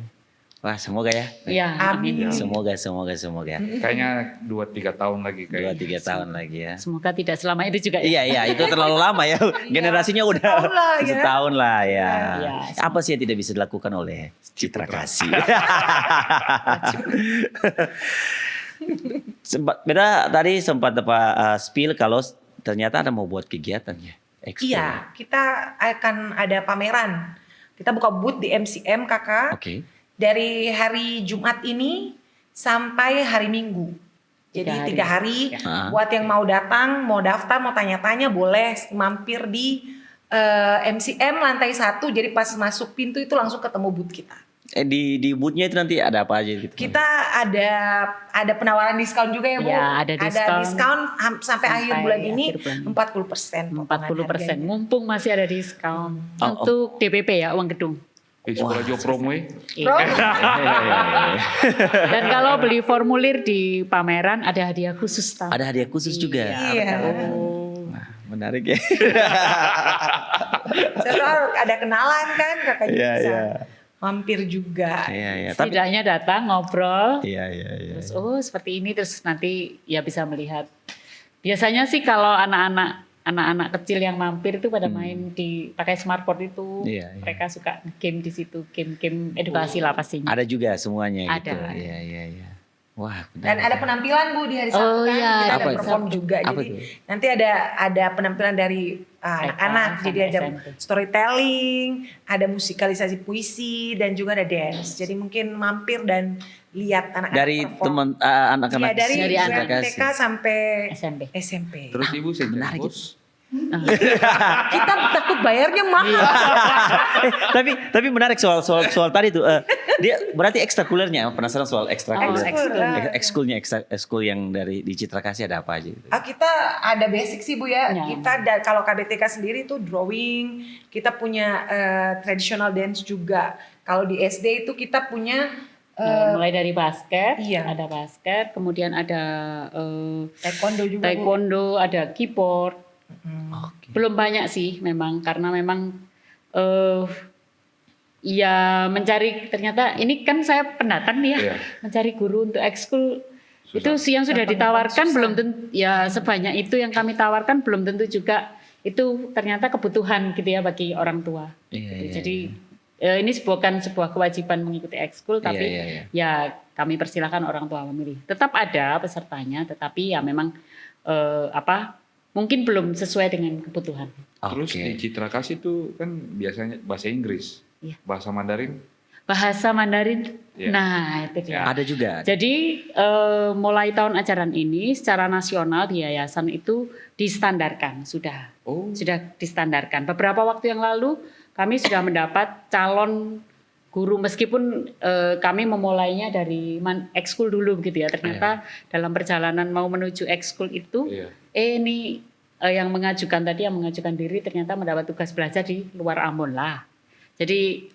Wah, semoga ya. Iya, Amin. amin. Semoga. Kayaknya 2-3 tahun lagi kayak. 2-3 tahun lagi ya. Semoga tidak selama itu juga ya. Iya, itu terlalu lama ya. Generasinya udah Setahun lah ya. setahun lah ya. Iya. Apa sih yang tidak bisa dilakukan oleh Citra Kasih? Beda tadi sempat spill kalau ternyata ada mau buat kegiatan ya. Expo. Iya, kita akan ada pameran. Kita buka booth di MCM Kakak. Oke. Dari hari Jumat ini sampai hari Minggu. Jadi 3 hari. Ah. Buat yang mau datang, mau daftar, mau tanya-tanya boleh mampir di MCM lantai 1. Jadi pas masuk pintu itu langsung ketemu booth kita. Di boothnya itu nanti ada apa aja gitu? Kita ada penawaran diskon juga ya Bu. Iya, ada diskon. Sampai akhir bulan ini akhir bulan. 40%. 40%. Mumpung masih ada diskon Oh, untuk DPP ya, uang gedung. Sekolah jo promo ya. Iya. Dan kalau beli formulir di pameran ada hadiah khusus tahu. Ada hadiah khusus juga. Iya. Wah, menarik ya. Saya ada kenalan kan kakak Iya, bisa iya. mampir juga. Iya. Tapi Setidaknya datang ngobrol. iya. Terus seperti ini terus nanti ya bisa melihat. Biasanya sih kalau anak-anak kecil yang mampir itu pada main di pakai smartboard itu, Iya, iya. mereka suka game di situ, game edukasi lah pastinya. ada juga semuanya Ada, gitu. ada. Iya. Wah, Dan ada penampilan Bu di hari Sabtu Oh, kan, iya, kita apa ada itu? perform juga. Apa Jadi itu? nanti ada penampilan dari anak-anak, TK jadi sampai ada SMP. storytelling, ada musikalisasi puisi dan juga ada dance. Jadi mungkin mampir dan lihat anak-anak dari perform. teman anak-anak Iya, dari Dari anak. TK sampai SMP. SMP. Terus Ibu saya Menarik bos. Kita takut bayarnya mahal. tapi menarik soal tadi tuh. Dia berarti ekstrakurikulernya, penasaran soal ekstrakurikuler. Ekskulnya ekskul yang dari di Citra Kasih ada apa aja gitu. Kita ada basic sih Bu ya. Ya. Kita kalau KBTK sendiri itu drawing, kita punya traditional dance juga. Kalau di SD itu kita punya Mulai dari basket, iya. ada basket, kemudian ada taekwondo juga Bu. taekwondo, ada keyboard. Oke. Belum banyak sih memang, karena memang ya mencari, ternyata ini kan saya pendatang nih ya, Iya. mencari guru untuk ekskul Susah. itu sih yang sudah Gampang-gampang ditawarkan susah. belum tentu ya sebanyak itu yang kami tawarkan belum tentu juga itu ternyata kebutuhan gitu ya bagi orang tua. Iya, Gitu. iya, Jadi ini bukan sebuah kewajiban mengikuti ekskul, tapi Iya, iya. ya kami persilahkan orang tua memilih. Tetap ada pesertanya, tetapi ya memang mungkin belum sesuai dengan kebutuhan. Terus Oke. di Citra Kasih tuh kan biasanya bahasa Inggris, Iya. bahasa Mandarin. Bahasa Mandarin, Iya. nah itu dia. Ada juga. Jadi mulai tahun ajaran ini secara nasional di yayasan itu distandarkan, sudah Oh, distandarkan. Beberapa waktu yang lalu kami sudah mendapat calon guru, meskipun kami memulainya dari ekskul dulu begitu ya. Ternyata dalam perjalanan mau menuju ekskul itu, iya. ini yang mengajukan diri ternyata mendapat tugas belajar di luar Ambon lah. Jadi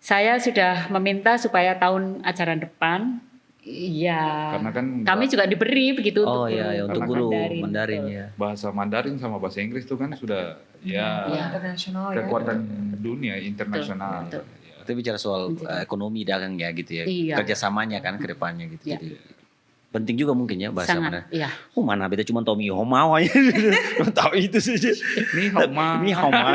saya sudah meminta supaya tahun ajaran depan, ya Karena kan kami juga diberi begitu Oh untuk iya, ya, untuk Karena guru Mandarin, Mandarin betul. ya. bahasa Mandarin sama bahasa Inggris tuh kan sudah ya Iya. internasional ya. kekuatan dunia internasional. Betul, Ya. Kita bicara soal ekonomi dagang ya gitu ya. Iya. Kerjasamanya kan ke depannya gitu. Iya. Jadi penting juga mungkin ya bahasa Sangat, Mandarin. iya. Mana beta cuma tahu mihomao aja. Tahu itu saja. Ni hao ma. Mihomao.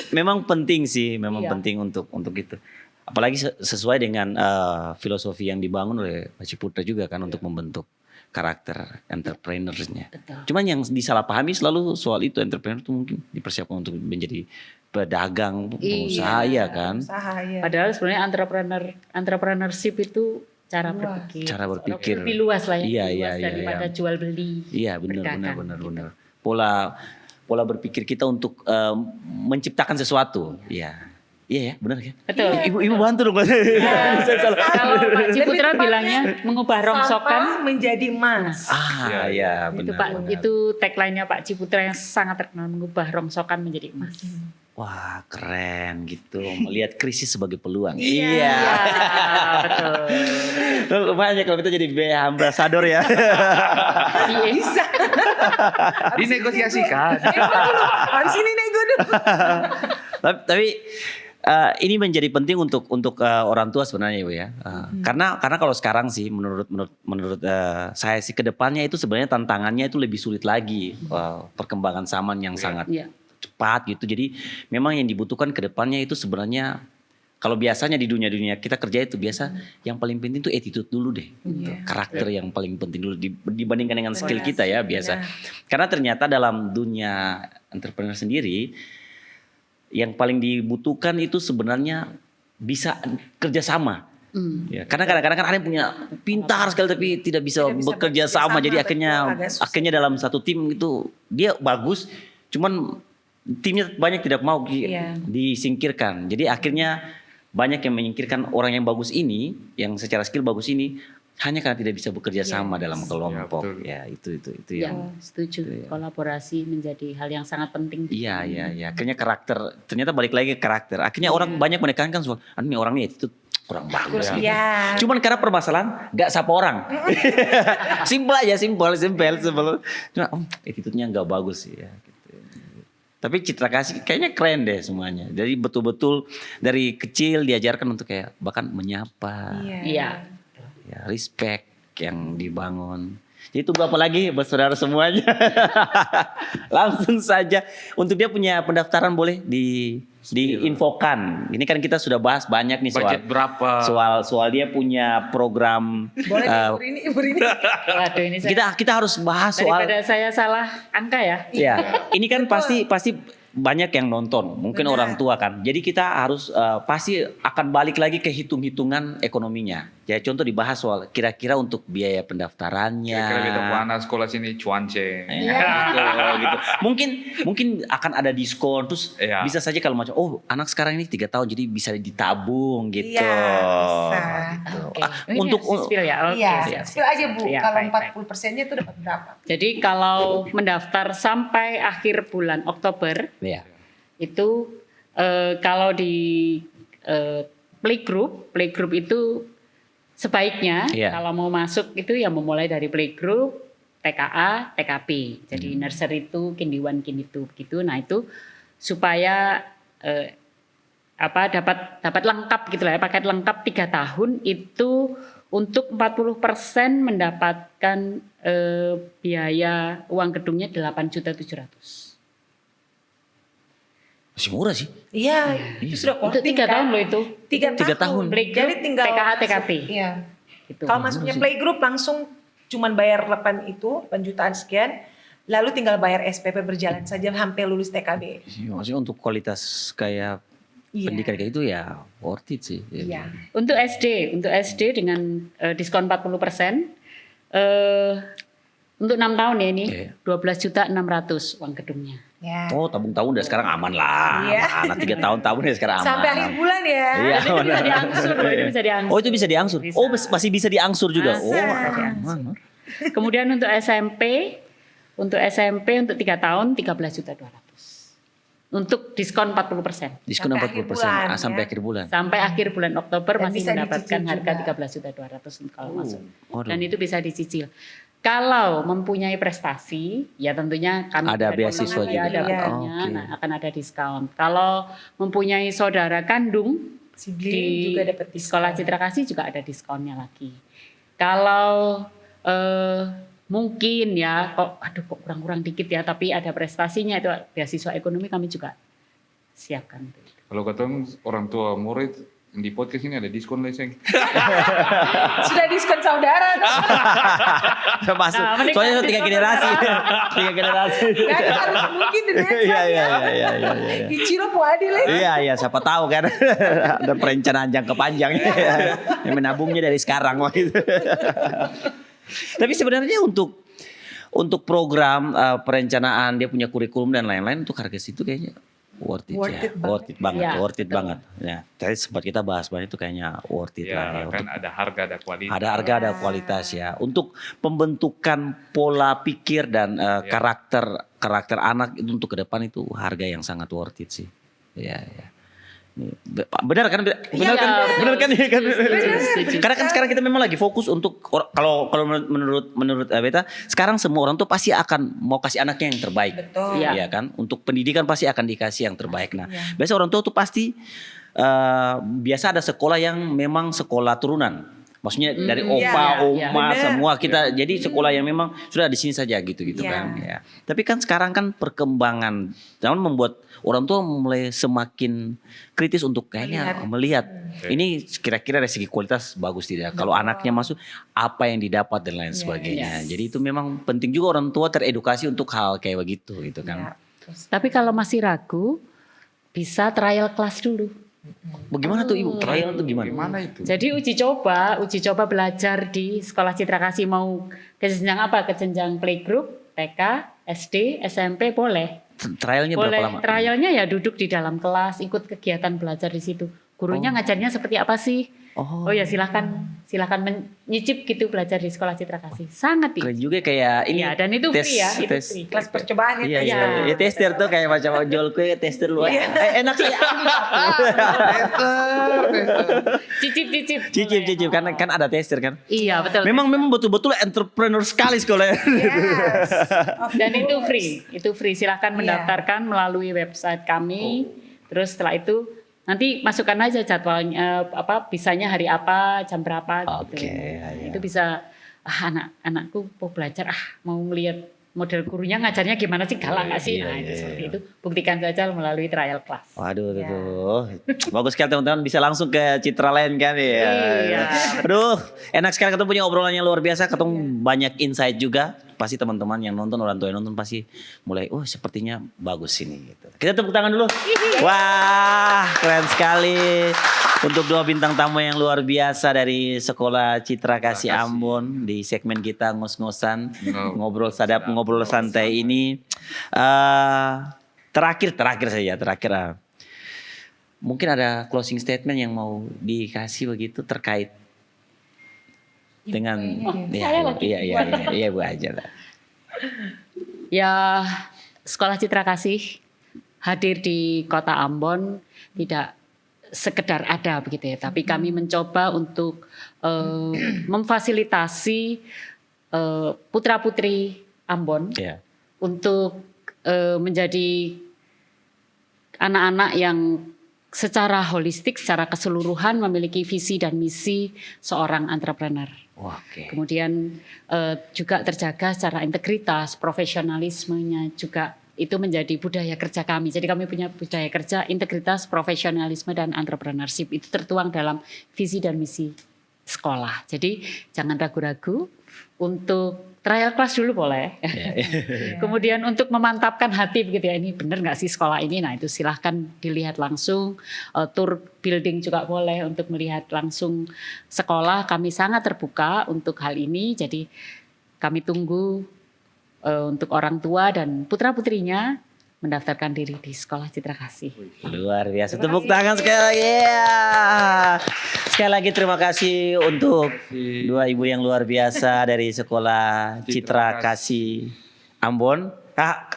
Memang penting sih, memang Iya. penting untuk itu. Apalagi sesuai dengan filosofi yang dibangun oleh Pak Ciputra juga kan untuk membentuk karakter entrepreneurs-nya. Betul. Cuman yang disalahpahami selalu soal itu, entrepreneur itu mungkin dipersiapkan untuk menjadi pedagang, pengusaha ya kan. Usaha ya. Padahal sebenarnya entrepreneurship itu cara Luas. berpikir. Cara berpikir. Lebih luas lah ya. Iya, lebih iya, luas iya, daripada iya. jual beli. Iya benar berdagang, benar. gitu. Pola berpikir kita untuk menciptakan sesuatu. Iya. Iya ya, benar ya. Betul. Ibu bantu dong. Kalau Pak Ciputra tepatnya, bilangnya mengubah rongsokan. Sampah menjadi emas. Ah, ya Itu benar. Pak, benar. itu tagline-nya Pak Ciputra yang sangat terkenal, mengubah rongsokan menjadi emas. Wah, keren gitu. Melihat krisis sebagai peluang. Iya. Ya, betul. Lumayan ya kalau kita jadi ambassador ya. Bisa. Dinegosiasikan. Habis ini nego dulu. tapi ini menjadi penting untuk orang tua sebenarnya Ibu ya. Karena kalau sekarang sih menurut saya sih kedepannya itu sebenarnya tantangannya itu lebih sulit lagi. Perkembangan zaman yang sangat Iya. cepat gitu. Jadi memang yang dibutuhkan kedepannya itu sebenarnya kalau biasanya di dunia kita kerja itu biasa yang paling penting itu attitude dulu deh. Gitu. Iya. Karakter yang paling penting dulu dibandingkan dengan skill Benar. kita ya biasa. Karena ternyata dalam dunia entrepreneur sendiri yang paling dibutuhkan itu sebenarnya bisa kerjasama. Ya, karena kadang-kadang kan ada yang punya pintar sekali tapi tidak bisa Tidak bisa bekerja bekerja sama. sama, Jadi betul, agak susah. akhirnya dalam satu tim itu dia bagus, cuman timnya banyak tidak mau Iya. disingkirkan. Jadi akhirnya banyak yang menyingkirkan orang yang bagus ini, yang secara skill bagus ini hanya karena tidak bisa bekerja sama dalam kelompok. betul. Ya, itu Ya, yang setuju. Kolaborasi menjadi hal yang sangat penting. Iya. Akhirnya karakter, ternyata balik lagi ke karakter. Akhirnya orang banyak menekankan soal, ini orangnya itu kurang bagus. Gitu. Iya. Cuman karena permasalahan nggak sapa orang. Simpel aja, simpel. Cuma attitude-nya nggak bagus ya. Gitu. Tapi Citra Kasih kayaknya keren deh semuanya. Jadi betul-betul dari kecil diajarkan untuk kayak bahkan menyapa, Iya. ya, respect yang dibangun. Jadi tunggu apa lagi buat saudara semuanya. Langsung saja untuk dia punya pendaftaran boleh diinfokan. Ini kan kita sudah bahas banyak nih Budget berapa? soal dia punya program. Boleh nih, Ibu Rini. Waduh, ini saya, Kita harus bahas soal. daripada saya salah angka ya. Ya, ini kan pasti banyak yang nonton, mungkin Benar. orang tua kan. Jadi kita harus pasti akan balik lagi ke hitung-hitungan ekonominya. Ya contoh dibahas soal kira-kira untuk biaya pendaftarannya. Kira-kira beta ku anak sekolah sini cuance. Gitu. Mungkin akan ada diskon terus Iya. bisa saja kalau macam anak sekarang ini 3 tahun jadi bisa ditabung gitu. Iya, bisa. Oke. Ah, untuk spill ya. Oke, Iya, siap. spill aja Bu. Iya, Kalau baik, baik. 40%-nya itu dapat berapa? Jadi kalau mendaftar sampai akhir bulan Oktober Iya. itu kalau di playgroup itu sebaiknya Iya. kalau mau masuk itu ya memulai dari playgroup, TKA, TKP. Jadi nursery itu, Kindi 1, Kindi 2 begitu. Nah, itu supaya dapat lengkap gitu lah ya, paket lengkap 3 tahun itu untuk 40% mendapatkan biaya uang gedungnya 8.700.000. Masih murah sih. Iya, itu sudah Untuk 3 tahun loh itu. 3 3 tahun. Playgroup, Jadi tinggal TKA, TKP. Iya. Gitu. Kalau masuknya playgroup langsung cuman bayar 8 jutaan sekian, lalu tinggal bayar SPP berjalan saja sampai lulus TKB. Iya, maksudnya untuk kualitas kayak Iya. pendidikan kayak itu ya worth it sih. Iya. Untuk SD dengan diskon 40%, untuk 6 tahun ya ini, Iya. 12.600.000 uang gedungnya. Ya. Oh, tabung-tabung udah sekarang aman lah. Iya. Anak 3 tahun ya sekarang aman. Sampai akhir bulan ya. Iya, Itu bisa benar. diangsur loh, itu bisa diangsur. Oh, itu bisa diangsur. Bisa. Oh, masih bisa diangsur juga. Bisa. Aman. Kemudian untuk SMP untuk 3 tahun 13.200.000. Untuk diskon 40%. Diskon Sampai 40% akhir bulan, sampai ya. akhir bulan. Sampai akhir bulan Oktober Dan masih bisa mendapatkan dicicil harga juga. 13.200.000 kalau masuk. Waduh. Dan itu bisa dicicil. Kalau mempunyai prestasi, ya tentunya kami Ada ada beasiswa golongan, ya juga. ada Iya. golongannya, Oke. nah, akan ada diskon. Kalau mempunyai saudara kandung Sibling di juga dapat sekolah Citra Kasih juga ada diskonnya lagi. Kalau mungkin ya, kok kurang-kurang dikit ya, tapi ada prestasinya itu beasiswa ekonomi kami juga siapkan. Kalau katong orang tua murid di podcast ini ada diskon leseng. Sudah diskon saudara. Masuk. Nah, mending Soalnya kan 3 generasi. 3 generasi. Kan harus mungkin di desa Iya, iya, ya. iya, iya, iya. Ichiro Puadi lah. Iya, siapa tahu kan ada perencanaan jangka panjang yang menabungnya dari sekarang gitu. Tapi sebenarnya untuk program perencanaan dia punya kurikulum dan lain-lain untuk harga situ kayaknya worth it ya. Worth it banget, Ya, worth it betul. banget. Ya, tadi sempat kita bahas banyak itu kayaknya worth it lah ya. Ya kan ada harga ada kualitas. Ada harga, ada kualitas ya. Untuk pembentukan pola pikir dan karakter anak itu untuk ke depan itu harga yang sangat worth it sih. Ya, ya. Ini, benar kan? Benar Iya, kan? Benar kan? Iya kan? Setuju. Karena kan sekarang kita memang lagi fokus untuk kalau menurut Beta, sekarang semua orang tuh pasti akan mau kasih anaknya yang terbaik. Betul. Iya. Iya kan? Untuk pendidikan pasti akan dikasih yang terbaik. Nah, Iya. biasa orang tua tuh pasti biasa ada sekolah yang memang sekolah turunan. Maksudnya dari opa, iya, oma, benar. semua kita. Jadi sekolah yang memang sudah di sini saja gitu-gitu Iya. kan. Ya. Tapi kan sekarang kan perkembangan zaman membuat orang tua mulai semakin kritis untuk kayaknya melihat ini kira-kira dari segi kualitas bagus tidak. Kalau anaknya masuk apa yang didapat dan lain sebagainya. Yes. Jadi itu memang penting juga orang tua teredukasi untuk hal kayak begitu gitu kan. Ya, terus. Tapi kalau masih ragu, bisa trial kelas dulu. Bagaimana tuh Ibu? Trial tuh gimana? Gimana itu? Jadi uji coba belajar di sekolah Citra Kasih mau ke jenjang apa? Ke jenjang playgroup, TK, SD, SMP boleh. Trialnya berapa Boleh. lama? Trialnya ya duduk di dalam kelas, ikut kegiatan belajar di situ. Gurunya ngajarnya seperti apa sih? Oh, Ya silakan menyicip gitu belajar di sekolah Citra Kasih. Sangat keren juga kayak ini. Iya, dan itu free ya, itu free. Kelas percobaan Iya, itu. iya, iya. Tester tuh kayak macam jual kue, tester luar. Enak sih. Cicip. Cicip kan ada tester kan. Iya, betul. Memang betul-betul entrepreneur sekali sekolahnya. Yes. Dan itu free. Silahkan mendaftarkan melalui website kami. Terus setelah itu nanti masukkan aja jadwalnya bisanya hari apa, jam berapa gitu. Oke, ya. Itu bisa Anak-anakku mau belajar, mau ngelihat model gurunya ngajarnya gimana sih, galak nggak sih? Nah itu seperti itu. Buktikan saja melalui trial class. Waduh, Ya. tuh. Bagus sekali teman-teman, bisa langsung ke Citra lain kan ya. Iya. Aduh, enak sekali ketemu, punya obrolan yang luar biasa, ketemu banyak insight juga. Pasti teman-teman yang nonton, orang tua yang nonton pasti mulai, sepertinya bagus ini. Gitu. Kita tepuk tangan dulu. Wah, keren sekali. Untuk 2 bintang tamu yang luar biasa dari Sekolah Citra Kasih Ambon di segmen kita ngos-ngosan, ngobrol sadap, ngobrol santai ini. Terakhir saja. Mungkin ada closing statement yang mau dikasih begitu terkait dengan saya lagi. iya Bu aja lah. Ya, Sekolah Citra Kasih hadir di Kota Ambon tidak sekedar ada begitu ya, tapi kami mencoba untuk memfasilitasi putra-putri Ambon untuk menjadi anak-anak yang secara holistik, secara keseluruhan memiliki visi dan misi seorang entrepreneur. Kemudian juga terjaga secara integritas, profesionalismenya juga itu menjadi budaya kerja kami. Jadi kami punya budaya kerja, integritas, profesionalisme, dan entrepreneurship. Itu tertuang dalam visi dan misi sekolah. Jadi jangan ragu-ragu untuk trial class dulu boleh. Kemudian untuk memantapkan hati begitu ya, ini benar nggak sih sekolah ini? Nah itu silahkan dilihat langsung. Tour building juga boleh untuk melihat langsung sekolah. Kami sangat terbuka untuk hal ini. Jadi kami tunggu untuk orang tua dan putra-putrinya mendaftarkan diri di Sekolah Citra Kasih. Luar biasa. Tepuk tangan sekali lagi. Sekali lagi terima kasih untuk 2 ibu yang luar biasa dari Sekolah Citra Kasih Ambon.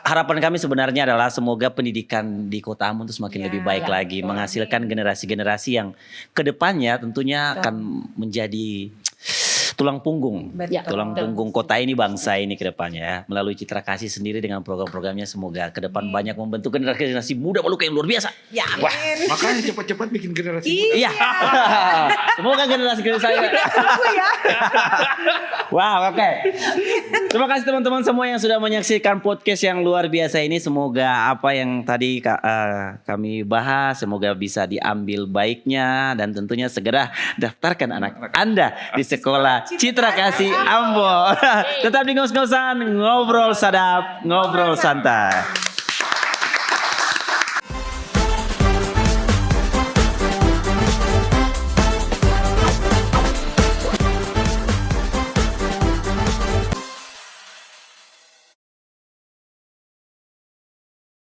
Harapan kami sebenarnya adalah semoga pendidikan di Kota Ambon itu semakin lebih baik lagi, menghasilkan generasi-generasi yang kedepannya tentunya akan menjadi tulang punggung, tulang punggung kota ini, bangsa ini ke depannya ya. Melalui Citra Kasih sendiri dengan program-programnya semoga ke depan banyak membentuk generasi muda baru yang luar biasa. Ya, wah, makanya cepat-cepat bikin generasi muda. Iya. Semoga generasi saya. Wow, oke. Terima kasih teman-teman semua yang sudah menyaksikan podcast yang luar biasa ini. Semoga apa yang tadi kami bahas semoga bisa diambil baiknya dan tentunya segera daftarkan anak Anda di Sekolah Citra Kasih Ambon. Tetap di ngos-ngosan, ngobrol sadap, ngobrol santai.